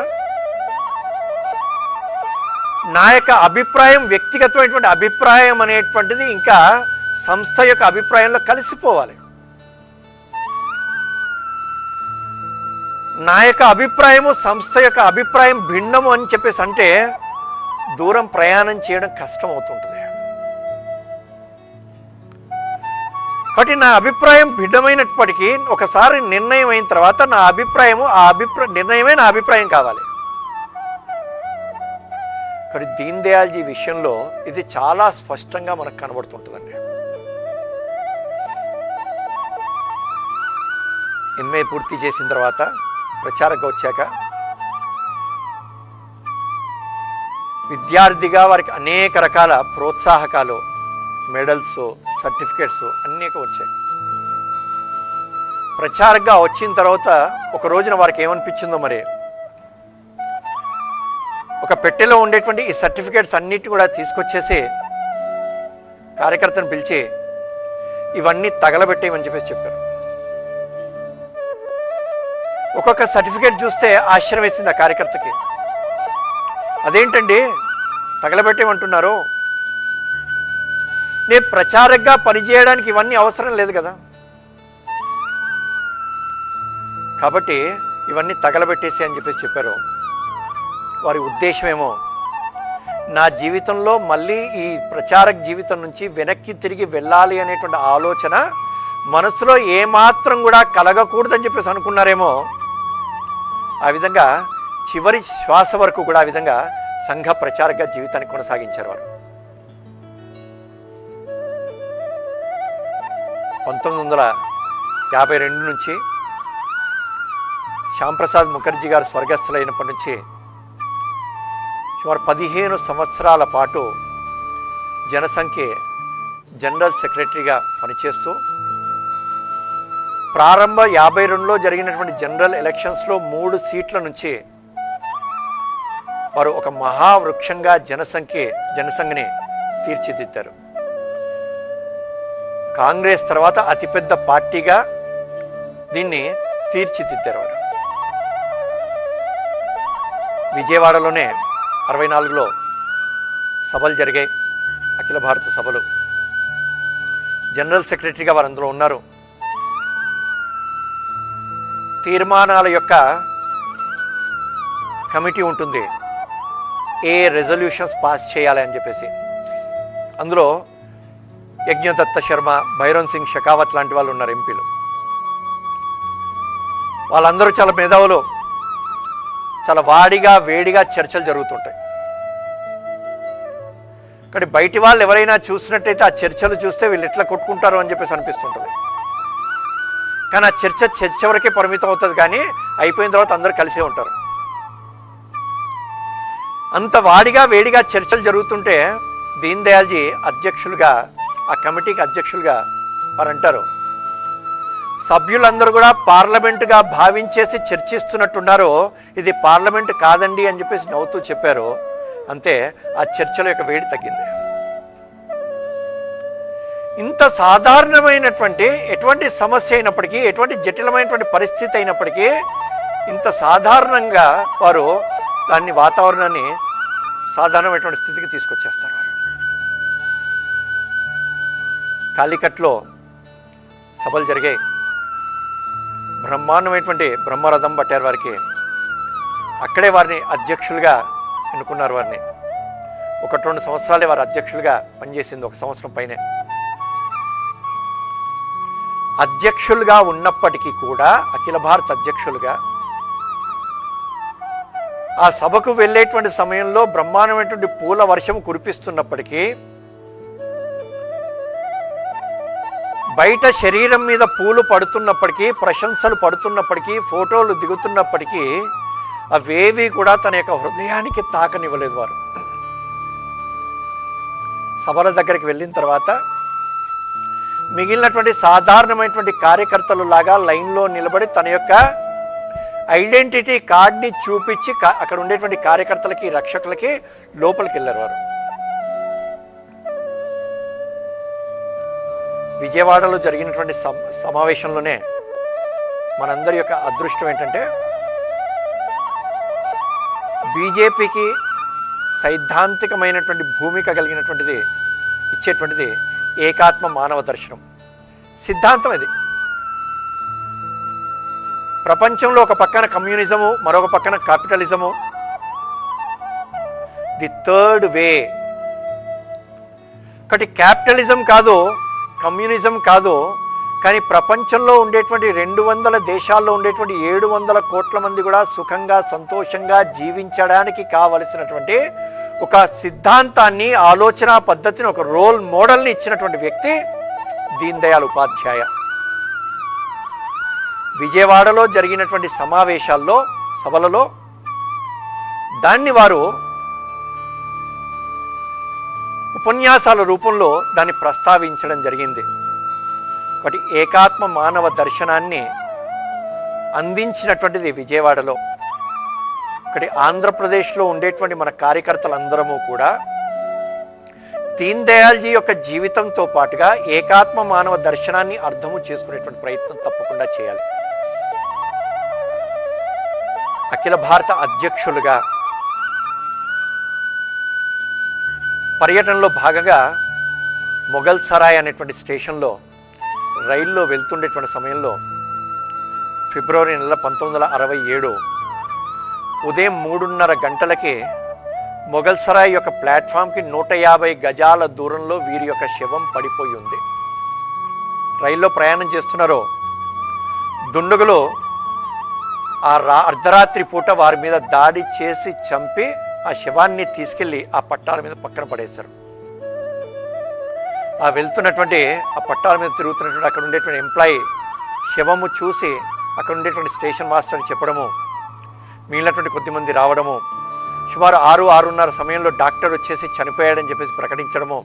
నా యొక్క అభిప్రాయం వ్యక్తిగతమైనటువంటి అభిప్రాయం అనేటువంటిది ఇంకా సంస్థ యొక్క అభిప్రాయంలో కలిసిపోవాలి. నా యొక్క అభిప్రాయము సంస్థ యొక్క అభిప్రాయం భిన్నము అని చెప్పేసి అంటే దూరం ప్రయాణం చేయడం కష్టం అవుతుంటుంది. కాబట్టి నా అభిప్రాయం భిన్నమైనప్పటికీ ఒకసారి నిర్ణయం అయిన తర్వాత నా అభిప్రాయము నిర్ణయమే నా అభిప్రాయం కావాలి. కానీ దీన్ దయాల్జీ విషయంలో ఇది చాలా స్పష్టంగా మనకు కనబడుతుంటుందండి. ఎంఏ పూర్తి చేసిన తర్వాత ప్రచారంగా వచ్చాక విద్యార్థిగా వారికి అనేక రకాల ప్రోత్సాహకాలు, మెడల్స్, సర్టిఫికేట్స్ అన్నీ వచ్చాయి. ప్రచారంగా వచ్చిన తర్వాత ఒక రోజున వారికి ఏమనిపించిందో మరి, ఒక పెట్టెలో ఉండేటువంటి ఈ సర్టిఫికేట్స్ అన్నిటి కూడా తీసుకొచ్చేసి కార్యకర్తను పిలిచి ఇవన్నీ తగలబెట్టేయమని చెప్పేసి చెప్పారు. ఒక్కొక్క సర్టిఫికేట్ చూస్తే ఆశ్చర్యం వేసింది ఆ కార్యకర్తకి. అదేంటండి తగలబెట్టేయమంటున్నారు? నేను ప్రచారంగా పనిచేయడానికి ఇవన్నీ అవసరం లేదు కదా, కాబట్టి ఇవన్నీ తగలబెట్టేసి అని చెప్పేసి చెప్పారు. వారి ఉద్దేశమేమో నా జీవితంలో మళ్ళీ ఈ ప్రచారక జీవితం నుంచి వెనక్కి తిరిగి వెళ్ళాలి అనేటువంటి ఆలోచన మనసులో ఏమాత్రం కూడా కలగకూడదని చెప్పేసి అనుకున్నారేమో. ఆ విధంగా చివరి శ్వాస వరకు కూడా ఆ విధంగా సంఘ ప్రచారక జీవితాన్ని కొనసాగించారు వారు. 1952 నుంచి శ్యాంప్రసాద్ ముఖర్జీ గారు స్వర్గస్థులైనప్పటి నుంచి సుమారు 15 సంవత్సరాల పాటు జనసంఖ్య జనరల్ సెక్రటరీగా పనిచేస్తూ ప్రారంభ 52లో జరిగినటువంటి జనరల్ ఎలక్షన్స్లో 3 సీట్ల నుంచి వారు ఒక మహావృక్షంగా జనసంఘని తీర్చిదిద్దారు. కాంగ్రెస్ తర్వాత అతిపెద్ద పార్టీగా దీన్ని తీర్చిదిద్దారు వారు. విజయవాడలోనే 64లో సభలు జరిగాయి, అఖిల భారత సభలు. జనరల్ సెక్రటరీగా వారు అందులో ఉన్నారు. తీర్మానాల యొక్క కమిటీ ఉంటుంది, ఏ రెజల్యూషన్స్ పాస్ చేయాలి అని చెప్పేసి. అందులో యజ్ఞదత్త శర్మ, భైరన్ సింగ్ షెకావత్ లాంటి వాళ్ళు ఉన్నారు ఎంపీలు. వాళ్ళందరూ చాలా మేధావులు. చాలా వాడిగా వేడిగా చర్చలు జరుగుతుంటాయి. కానీ బయటి వాళ్ళు ఎవరైనా చూసినట్టయితే ఆ చర్చలు చూస్తే వీళ్ళు ఎట్లా కొట్టుకుంటారు అని చెప్పేసి అనిపిస్తుంటుంది. కానీ ఆ చర్చ వరకే పరిమితం అవుతుంది, కానీ అయిపోయిన తర్వాత అందరూ కలిసే ఉంటారు. అంత వాడిగా వేడిగా చర్చలు జరుగుతుంటే దీన్ దయాల్జీ అధ్యక్షులుగా, ఆ కమిటీకి అధ్యక్షులుగా వారు అంటారు, సభ్యులందరూ కూడా పార్లమెంటుగా భావించేసి చర్చిస్తున్నట్టున్నారు, ఇది పార్లమెంట్ కాదండి అని చెప్పేసి నవ్వుతూ చెప్పారు. అంతే, ఆ చర్చల యొక్క వేడి తగ్గింది. ఇంత సాధారణమైనటువంటి ఎటువంటి సమస్య అయినప్పటికీ, ఎటువంటి జటిలమైనటువంటి పరిస్థితి అయినప్పటికీ ఇంత సాధారణంగా వారు దాన్ని, వాతావరణాన్ని సాధారణమైనటువంటి స్థితికి తీసుకొచ్చేస్తారు. కాలికట్లో సభలు జరిగాయి. బ్రహ్మాండమైనటువంటి బ్రహ్మరథం పట్టారు వారికి. అక్కడే వారిని అధ్యక్షులుగా ఎన్నుకున్నారు. వారిని 1-2 సంవత్సరాలే వారు అధ్యక్షులుగా పనిచేసింది, 1 సంవత్సరం పైనే. అధ్యక్షులుగా ఉన్నప్పటికీ కూడా, అఖిల భారత అధ్యక్షులుగా ఆ సభకు వెళ్ళేటువంటి సమయంలో బ్రహ్మాండమైనటువంటి పూల వర్షం కురిపిస్తున్నప్పటికీ, బయట శరీరం మీద పూలు పడుతున్నప్పటికీ, ప్రశంసలు పడుతున్నప్పటికీ, ఫోటోలు దిగుతున్నప్పటికీ అవేవి కూడా తన యొక్క హృదయానికి తాకనివ్వలేదు వారు. సభల దగ్గరికి వెళ్ళిన తర్వాత మిగిలినటువంటి సాధారణమైనటువంటి కార్యకర్తలు లాగా లైన్లో నిలబడి తన యొక్క ఐడెంటిటీ కార్డ్ని చూపించి అక్కడ ఉండేటువంటి కార్యకర్తలకి, రక్షకులకి లోపలికి వెళ్ళారు వారు. విజయవాడలో జరిగినటువంటి సమావేశంలోనే మనందరి యొక్క అదృష్టం ఏంటంటే, బీజేపీకి సైద్ధాంతికమైనటువంటి భూమిక కలిగినటువంటిది ఇచ్చేటువంటిది ఏకాత్మ మానవ దర్శనం సిద్ధాంతం. ఇది ప్రపంచంలో ఒక పక్కన కమ్యూనిజము, మరొక పక్కన క్యాపిటలిజము, ది థర్డ్ వే. ఒకటి క్యాపిటలిజం కాదు, కమ్యూనిజం కాదు, కానీ ప్రపంచంలో ఉండేటువంటి 200 దేశాల్లో ఉండేటువంటి 700 కోట్ల మంది కూడా సుఖంగా, సంతోషంగా జీవించడానికి కావలసినటువంటి ఒక సిద్ధాంతాన్ని, ఆలోచన పద్ధతిని, ఒక రోల్ మోడల్ని ఇచ్చినటువంటి వ్యక్తి దీన్ దయాళ్ ఉపాధ్యాయ. విజయవాడలో జరిగినటువంటి సమావేశాల్లో, సభలలో దాన్ని వారు ఉపన్యాసాల రూపంలో దాన్ని ప్రస్తావించడం జరిగింది. ఒకటి ఏకాత్మ మానవ దర్శనాన్ని అందించినటువంటిది విజయవాడలో. ఒకటి ఆంధ్రప్రదేశ్లో ఉండేటువంటి మన కార్యకర్తలందరము కూడా దీన్ దయాల్జీ యొక్క జీవితంతో పాటుగా ఏకాత్మ మానవ దర్శనాన్ని అర్థము చేసుకునేటువంటి ప్రయత్నం తప్పకుండా చేయాలి. అఖిల భారత అధ్యక్షులుగా పర్యటనలో భాగంగా మొఘల్ సరాయ్ అనేటువంటి స్టేషన్లో రైల్లో వెళ్తుండేటువంటి సమయంలో ఫిబ్రవరి నెల 1967 ఉదయం 3:30 గంటలకి మొఘల్ సరాయ్ యొక్క ప్లాట్ఫామ్కి 150 గజాల దూరంలో వీరి యొక్క శవం పడిపోయి ఉంది. రైల్లో ప్రయాణం చేస్తున్నారో దుండగులు ఆ అర్ధరాత్రి పూట వారి మీద దాడి చేసి చంపి ఆ శవాన్ని తీసుకెళ్లి ఆ పట్టాల మీద పక్కన పడేశారు. ఆ వెళ్తున్నటువంటి ఆ పట్టాల మీద తిరుగుతున్నటువంటి అక్కడ ఉండేటువంటి ఎంప్లాయీ శవము చూసి అక్కడ ఉండేటువంటి స్టేషన్ మాస్టర్ చెప్పడము, మిగిలినటువంటి కొద్దిమంది రావడము, సుమారు 6-6:30 సమయంలో డాక్టర్ వచ్చేసి చనిపోయాడని చెప్పేసి ప్రకటించడము,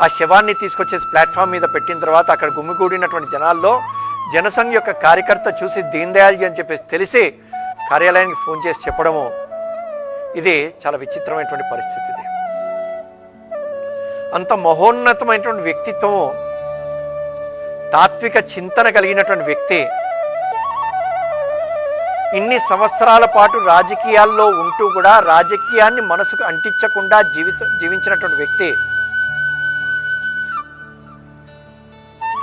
ఆ శవాన్ని తీసుకొచ్చేసి ప్లాట్ఫామ్ మీద పెట్టిన తర్వాత అక్కడ గుమిగూడినటువంటి జనాల్లో జనసంఘ్ యొక్క కార్యకర్త చూసి దీన్ దయాల్జీ అని చెప్పేసి తెలిసి కార్యాలయానికి ఫోన్ చేసి చెప్పడము, ఇది చాలా విచిత్రమైనటువంటి పరిస్థితి. ఇది అంత మహోన్నతమైనటువంటి వ్యక్తిత్వము, తాత్విక చింతన కలిగినటువంటి వ్యక్తి, ఇన్ని సంవత్సరాల పాటు రాజకీయాల్లో ఉంటూ కూడా రాజకీయాన్ని మనసుకు అంటించకుండా జీవించినటువంటి వ్యక్తి,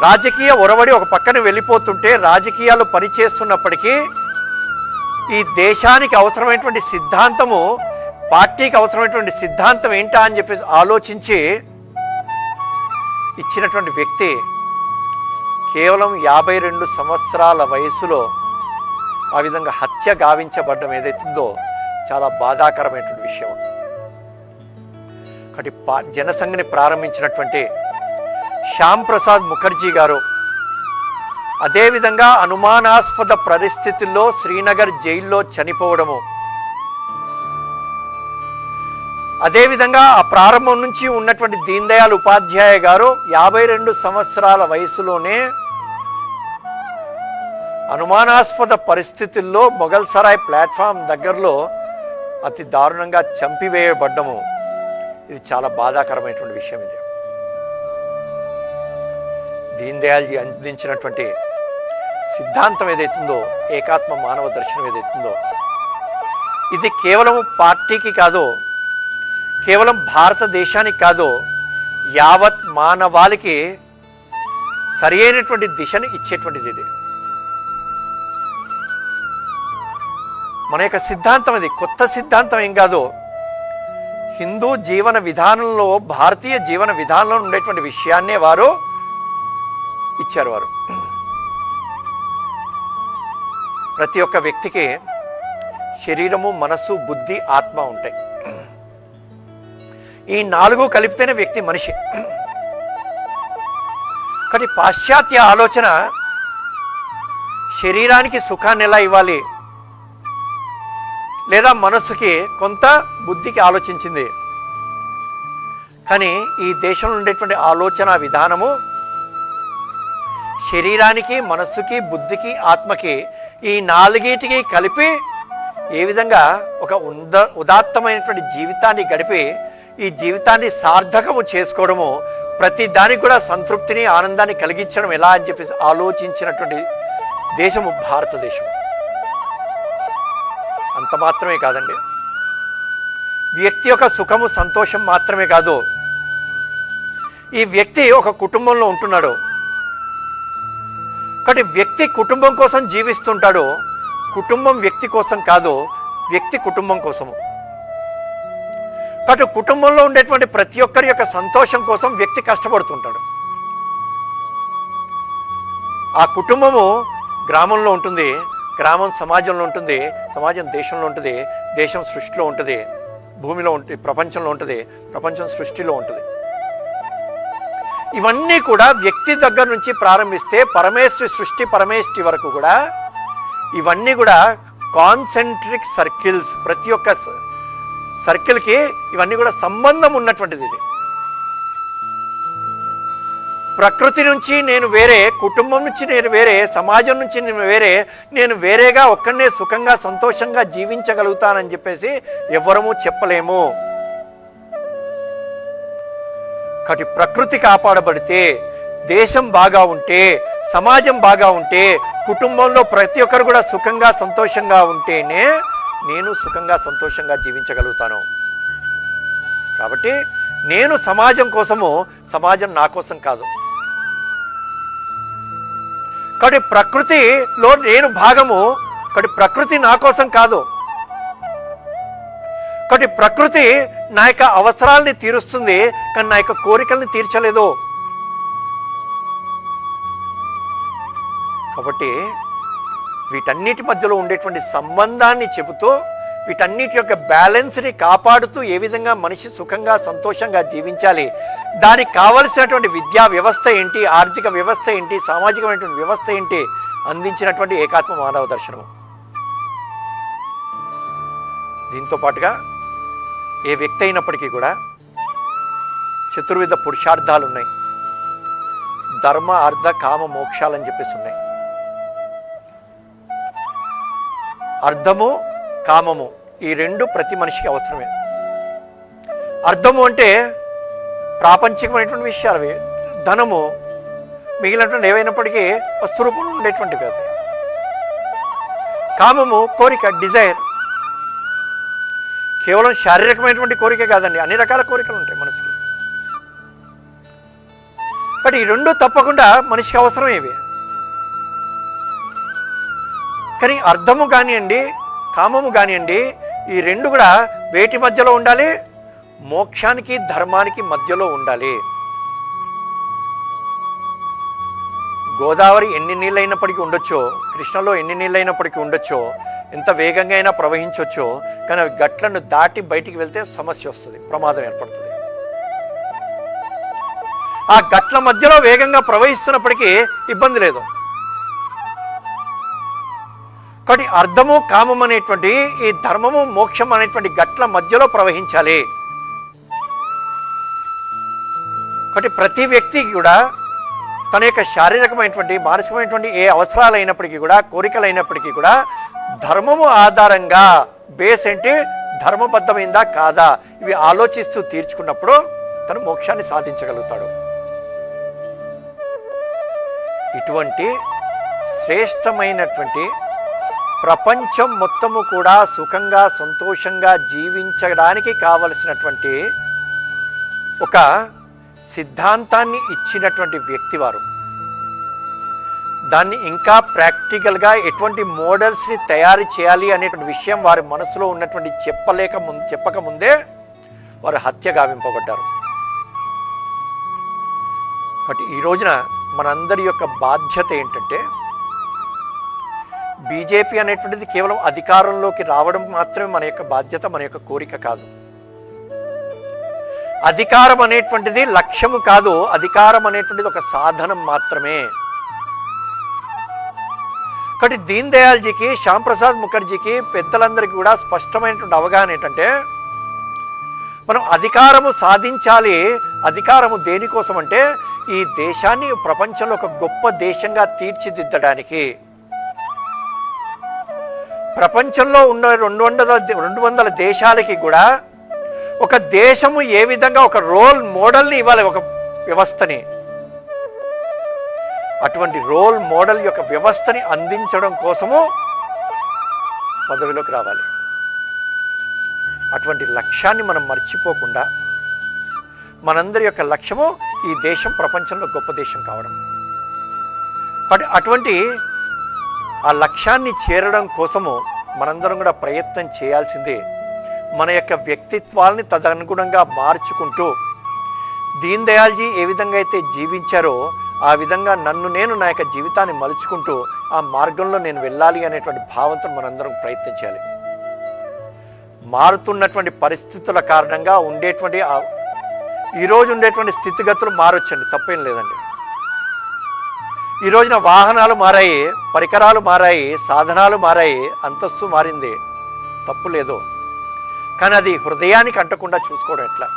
రాజకీయ ఒరవడి ఒక పక్కన వెళ్ళిపోతుంటే రాజకీయాలు పనిచేస్తున్నప్పటికీ ఈ దేశానికి అవసరమైనటువంటి సిద్ధాంతము, పార్టీకి అవసరమైనటువంటి సిద్ధాంతం ఏంటా అని చెప్పేసి ఆలోచించి ఇచ్చినటువంటి వ్యక్తి కేవలం 52 సంవత్సరాల వయసులో ఆ విధంగా హత్య గావించబడ్డం ఏదైతుందో చాలా బాధాకరమైనటువంటి విషయం. కాబట్టి జనసంఘ్ని ప్రారంభించినటువంటి శ్యామ్ ప్రసాద్ ముఖర్జీ గారు అదేవిధంగా అనుమానాస్పద పరిస్థితుల్లో శ్రీనగర్ జైల్లో చనిపోవడము, అదేవిధంగా ఆ ప్రారంభం నుంచి ఉన్నటువంటి దీన్ దయాళ్ ఉపాధ్యాయ గారు 52 సంవత్సరాల వయసులోనే అనుమానాస్పద పరిస్థితుల్లో మొఘల్ సరాయ్ ప్లాట్ఫామ్ దగ్గరలో అతి దారుణంగా చంపివేయబడ్డము, ఇది చాలా బాధాకరమైనటువంటి విషయం. ఇది దీన్ దయాల్జీ అందించినటువంటి సిద్ధాంతం ఏదైతుందో, ఏకాత్మ మానవ దర్శనం ఏదైతుందో, ఇది కేవలం పార్టీకి కాదు, కేవలం భారతదేశానికి కాదు, యావత్ మానవాళికి సరి అయినటువంటి దిశను ఇచ్చేటువంటిది. ఇది మన యొక్క సిద్ధాంతం, ఇది కొత్త సిద్ధాంతం ఏం కాదు. హిందూ జీవన విధానంలో, భారతీయ జీవన విధానంలో ఉండేటువంటి విషయాన్నే వారు ఇచ్చారు. వారు ప్రతి ఒక్క వ్యక్తికి శరీరము, మనస్సు, బుద్ధి, ఆత్మ ఉంటాయి. ఈ 4 కలిపితేనే వ్యక్తి మనిషి. కానీ పాశ్చాత్య ఆలోచన శరీరానికి సుఖాన్ని ఎలా ఇవ్వాలి, లేదా మనస్సుకి కొంత, బుద్ధికి ఆలోచించింది. కానీ ఈ దేశంలో ఉండేటువంటి ఆలోచన విధానము శరీరానికి, మనస్సుకి, బుద్ధికి, ఆత్మకి, ఈ 4టికి కలిపి ఏ విధంగా ఒక ఉదాత్తమైనటువంటి జీవితాన్ని గడిపి ఈ జీవితాన్ని సార్థకము చేసుకోవడము, ప్రతి దానికి కూడా సంతృప్తిని, ఆనందాన్ని కలిగించడం ఎలా అని చెప్పేసి ఆలోచించినటువంటి దేశము భారతదేశం. అంత మాత్రమే కాదండి, వ్యక్తి యొక్క సుఖము, సంతోషం మాత్రమే కాదు, ఈ వ్యక్తి ఒక కుటుంబంలో ఉంటున్నాడు. కాబట్టి వ్యక్తి కుటుంబం కోసం జీవిస్తుంటాడు, కుటుంబం వ్యక్తి కోసం కాదు, వ్యక్తి కుటుంబం కోసము. కాబట్టి కుటుంబంలో ఉండేటువంటి ప్రతి ఒక్కరి యొక్క సంతోషం కోసం వ్యక్తి కష్టపడుతుంటాడు. ఆ కుటుంబము గ్రామంలో ఉంటుంది, గ్రామం సమాజంలో ఉంటుంది, సమాజం దేశంలో ఉంటుంది, దేశం సృష్టిలో ఉంటుంది, భూమిలో ఉంటుంది, ప్రపంచంలో ఉంటుంది, ప్రపంచం సృష్టిలో ఉంటుంది. ఇవన్నీ కూడా వ్యక్తి దగ్గర నుంచి ప్రారంభిస్తే పరమేశ్వరి, సృష్టి పరమేశ్వరి వరకు కూడా ఇవన్నీ కూడా కాన్సెంట్రిక్ సర్కిల్స్. ప్రతి ఒక్క సర్కిల్కి ఇవన్నీ కూడా సంబంధం ఉన్నటువంటిది. ఇది ప్రకృతి నుంచి నేను వేరే, కుటుంబం నుంచి నేను వేరే, సమాజం నుంచి నేను వేరే, నేను వేరేగా ఒక్కనే సుఖంగా సంతోషంగా జీవించగలుగుతానని చెప్పేసి ఎవ్వరము చెప్పలేము. కాబట్టి ప్రకృతి కాపాడబడితే, దేశం బాగా ఉంటే, సమాజం బాగా ఉంటే, కుటుంబంలో ప్రతి ఒక్కరు కూడా సుఖంగా సంతోషంగా ఉంటేనే నేను సుఖంగా సంతోషంగా జీవించగలుగుతాను. కాబట్టి నేను సమాజం కోసము, సమాజం నా కోసం కాదు. కాబట్టి ప్రకృతిలో నేను భాగము, కాబట్టి ప్రకృతి నా కోసం కాదు. కాబట్టి ప్రకృతి నా యొక్క అవసరాలని తీరుస్తుంది, కానీ నా యొక్క కోరికల్ని తీర్చలేదు. కాబట్టి వీటన్నిటి మధ్యలో ఉండేటువంటి సంబంధాన్ని చెబుతూ, వీటన్నిటి యొక్క బ్యాలెన్స్ని కాపాడుతూ ఏ విధంగా మనిషి సుఖంగా సంతోషంగా జీవించాలి, దానికి కావలసినటువంటి విద్యా వ్యవస్థ ఏంటి, ఆర్థిక వ్యవస్థ ఏంటి, సామాజికమైనటువంటి వ్యవస్థ ఏంటి అందించినటువంటి ఏకాత్మ మానవ దర్శనం. దీంతో పాటుగా ఏ వ్యక్తి అయినప్పటికీ కూడా చతుర్విధ పురుషార్థాలు ఉన్నాయి. ధర్మ అర్థ కామ మోక్షాలని చెప్పేసి ఉన్నాయి. అర్థము కామము ఈ రెండు ప్రతి మనిషికి అవసరమే. అర్థము అంటే ప్రాపంచికమైనటువంటి విషయాలు, ధనము, మిగిలినటువంటి ఏవైనప్పటికీ వస్తు రూపంలో ఉండేటువంటివి అవి. కామము కోరిక, డిజైర్, కేవలం శారీరకమైనటువంటి కోరిక కాదండి, అన్ని రకాల కోరికలు ఉంటాయి మనసుకి. బట్ ఈ రెండు తప్పకుండా మనిషికి అవసరం ఇవి. కానీ అర్థము కానివ్వండి, కామము కానివ్వండి, ఈ రెండు కూడా వేటి మధ్యలో ఉండాలి? మోక్షానికి ధర్మానికి మధ్యలో ఉండాలి. గోదావరి ఎన్ని నీళ్ళైనప్పటికీ ఉండొచ్చో, కృష్ణలో ఎన్ని నీళ్ళైనప్పటికీ ఉండొచ్చో, ఎంత వేగంగా అయినా ప్రవహించవచ్చో, కానీ అవి గట్లను దాటి బయటికి వెళ్తే సమస్య వస్తుంది, ప్రమాదం ఏర్పడుతుంది. ఆ గట్ల మధ్యలో వేగంగా ప్రవహిస్తున్నప్పటికీ ఇబ్బంది లేదు. కాబట్టి అర్థము కామం అనేటువంటి ఈ ధర్మము మోక్షం అనేటువంటి గట్ల మధ్యలో ప్రవహించాలి. కాబట్టి ప్రతి వ్యక్తికి కూడా తన యొక్క శారీరకమైనటువంటి మానసికమైనటువంటి ఏ అవసరాలు అయినప్పటికీ కూడా, కోరికలు అయినప్పటికీ కూడా ధర్మము ఆధారంగా బేస్ ఏంటి, ధర్మబద్ధమైందా కాదా, ఇవి ఆలోచిస్తూ తీర్చుకున్నప్పుడు తను మోక్షాన్ని సాధించగలుగుతాడు. ఇటువంటి శ్రేష్టమైనటువంటి ప్రపంచం మొత్తము కూడా సుఖంగా సంతోషంగా జీవించడానికి కావలసినటువంటి ఒక సిద్ధాంతాన్ని ఇచ్చినటువంటి వ్యక్తి వారు. దాన్ని ఇంకా ప్రాక్టికల్గా ఎటువంటి మోడల్స్ని తయారు చేయాలి అనేటువంటి విషయం వారి మనసులో ఉన్నటువంటి చెప్పకముందే వారు హత్య గావింపబడ్డారు. కాబట్టి ఈ రోజున మనందరి యొక్క బాధ్యత ఏంటంటే, బీజేపీ అనేటువంటిది కేవలం అధికారంలోకి రావడం మాత్రమే మన యొక్క బాధ్యత, మన యొక్క కోరిక కాదు. అధికారం అనేటువంటిది లక్ష్యము కాదు, అధికారం అనేటువంటిది ఒక సాధనం మాత్రమే. కాబట్టి దీన్ దయాల్జీకి, శ్యామ్ ప్రసాద్ ముఖర్జీకి, పెద్దలందరికీ కూడా స్పష్టమైనటువంటి అవగాహన ఏంటంటే, మనం అధికారము సాధించాలి. అధికారము దేనికోసం అంటే, ఈ దేశాన్ని ప్రపంచంలో ఒక గొప్ప దేశంగా తీర్చిదిద్దడానికి. ప్రపంచంలో ఉన్న 200 దేశాలకి కూడా ఒక దేశము ఏ విధంగా ఒక రోల్ మోడల్ని ఇవ్వాలి, ఒక వ్యవస్థని. అటువంటి రోల్ మోడల్ యొక్క వ్యవస్థని అందించడం కోసము పదవిలోకి రావాలి. అటువంటి లక్ష్యాన్ని మనం మర్చిపోకుండా, మనందరి యొక్క లక్ష్యము ఈ దేశం ప్రపంచంలో గొప్ప దేశం కావడం. అటువంటి ఆ లక్ష్యాన్ని చేరడం కోసము మనందరం కూడా ప్రయత్నం చేయాల్సిందే. మన యొక్క వ్యక్తిత్వాలని తదనుగుణంగా మార్చుకుంటూ, దీన్ దయాల్జీ ఏ విధంగా అయితే జీవించారో ఆ విధంగా నేను నా యొక్క జీవితాన్ని మలుచుకుంటూ ఆ మార్గంలో నేను వెళ్ళాలి అనేటువంటి భావంతో మనందరం ప్రయత్నం చేయాలి. మారుతున్నటువంటి పరిస్థితుల కారణంగా ఉండేటువంటి ఈరోజు ఉండేటువంటి స్థితిగతులు మారొచ్చండి, తప్పేం లేదండి. ఈ రోజున వాహనాలు మారాయి, పరికరాలు మారాయి, సాధనాలు మారాయి, అంతస్తు మారింది, తప్పు లేదు. కానీ అది హృదయానికి అంటకుండా చూసుకోవడం ఎట్లా?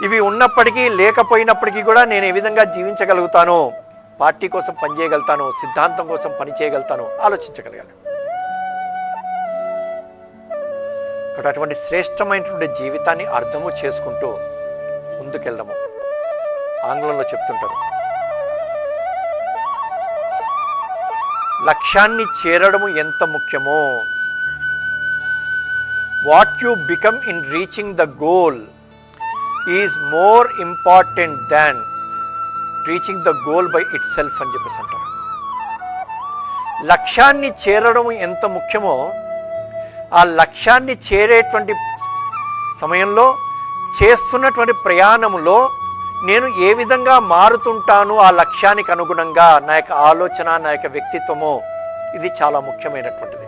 ఇవి ఉన్నప్పటికీ లేకపోయినప్పటికీ కూడా నేను ఏ విధంగా జీవించగలుగుతాను, పార్టీ కోసం పనిచేయగలుగుతాను, సిద్ధాంతం కోసం పని చేయగలుగుతాను, ఆలోచించగలగాలి. కాబట్టి అటువంటి శ్రేష్టమైనటువంటి జీవితాన్ని అర్థము చేసుకుంటూ ముందుకెళ్ళడము. ఆంగ్లంలో చెప్తుంటారు, లక్ష్యాన్ని చేరడము ఎంత ముఖ్యమో, what you become in reaching the goal is more important than reaching the goal by it self అని చెప్పేసి అంటారు. లక్ష్యాన్ని చేరడం ఎంత ముఖ్యమో ఆ లక్ష్యాన్ని చేరేటువంటి సమయంలో చేస్తున్నటువంటి ప్రయాణంలో నేను ఏ విధంగా మారుతుంటాను ఆ లక్ష్యానికి అనుగుణంగా, నా యొక్క ఆలోచన, నా యొక్క వ్యక్తిత్వము, ఇది చాలా ముఖ్యమైనటువంటిది.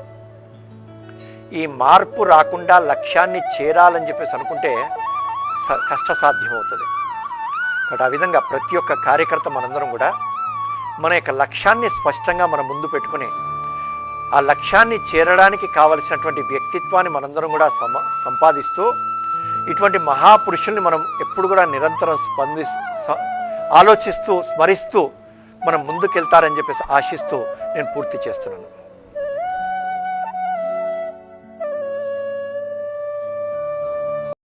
ఈ మార్పు రాకుండా లక్ష్యాన్ని చేరాలని చెప్పేసి అనుకుంటే కష్టసాధ్యం అవుతుంది. కాబట్టి ఆ విధంగా ప్రతి ఒక్క కార్యకర్త మనందరం కూడా మన యొక్క లక్ష్యాన్ని స్పష్టంగా మన ముందు పెట్టుకుని ఆ లక్ష్యాన్ని చేరడానికి కావలసినటువంటి వ్యక్తిత్వాన్ని మనందరం కూడా సంపాదిస్తూ ఇటువంటి మహాపురుషుల్ని మనం ఎప్పుడు కూడా నిరంతరం ఆలోచిస్తూ స్మరిస్తూ మనం ముందుకెళ్తారని చెప్పేసి ఆశిస్తూ నేను పూర్తి చేస్తున్నాను.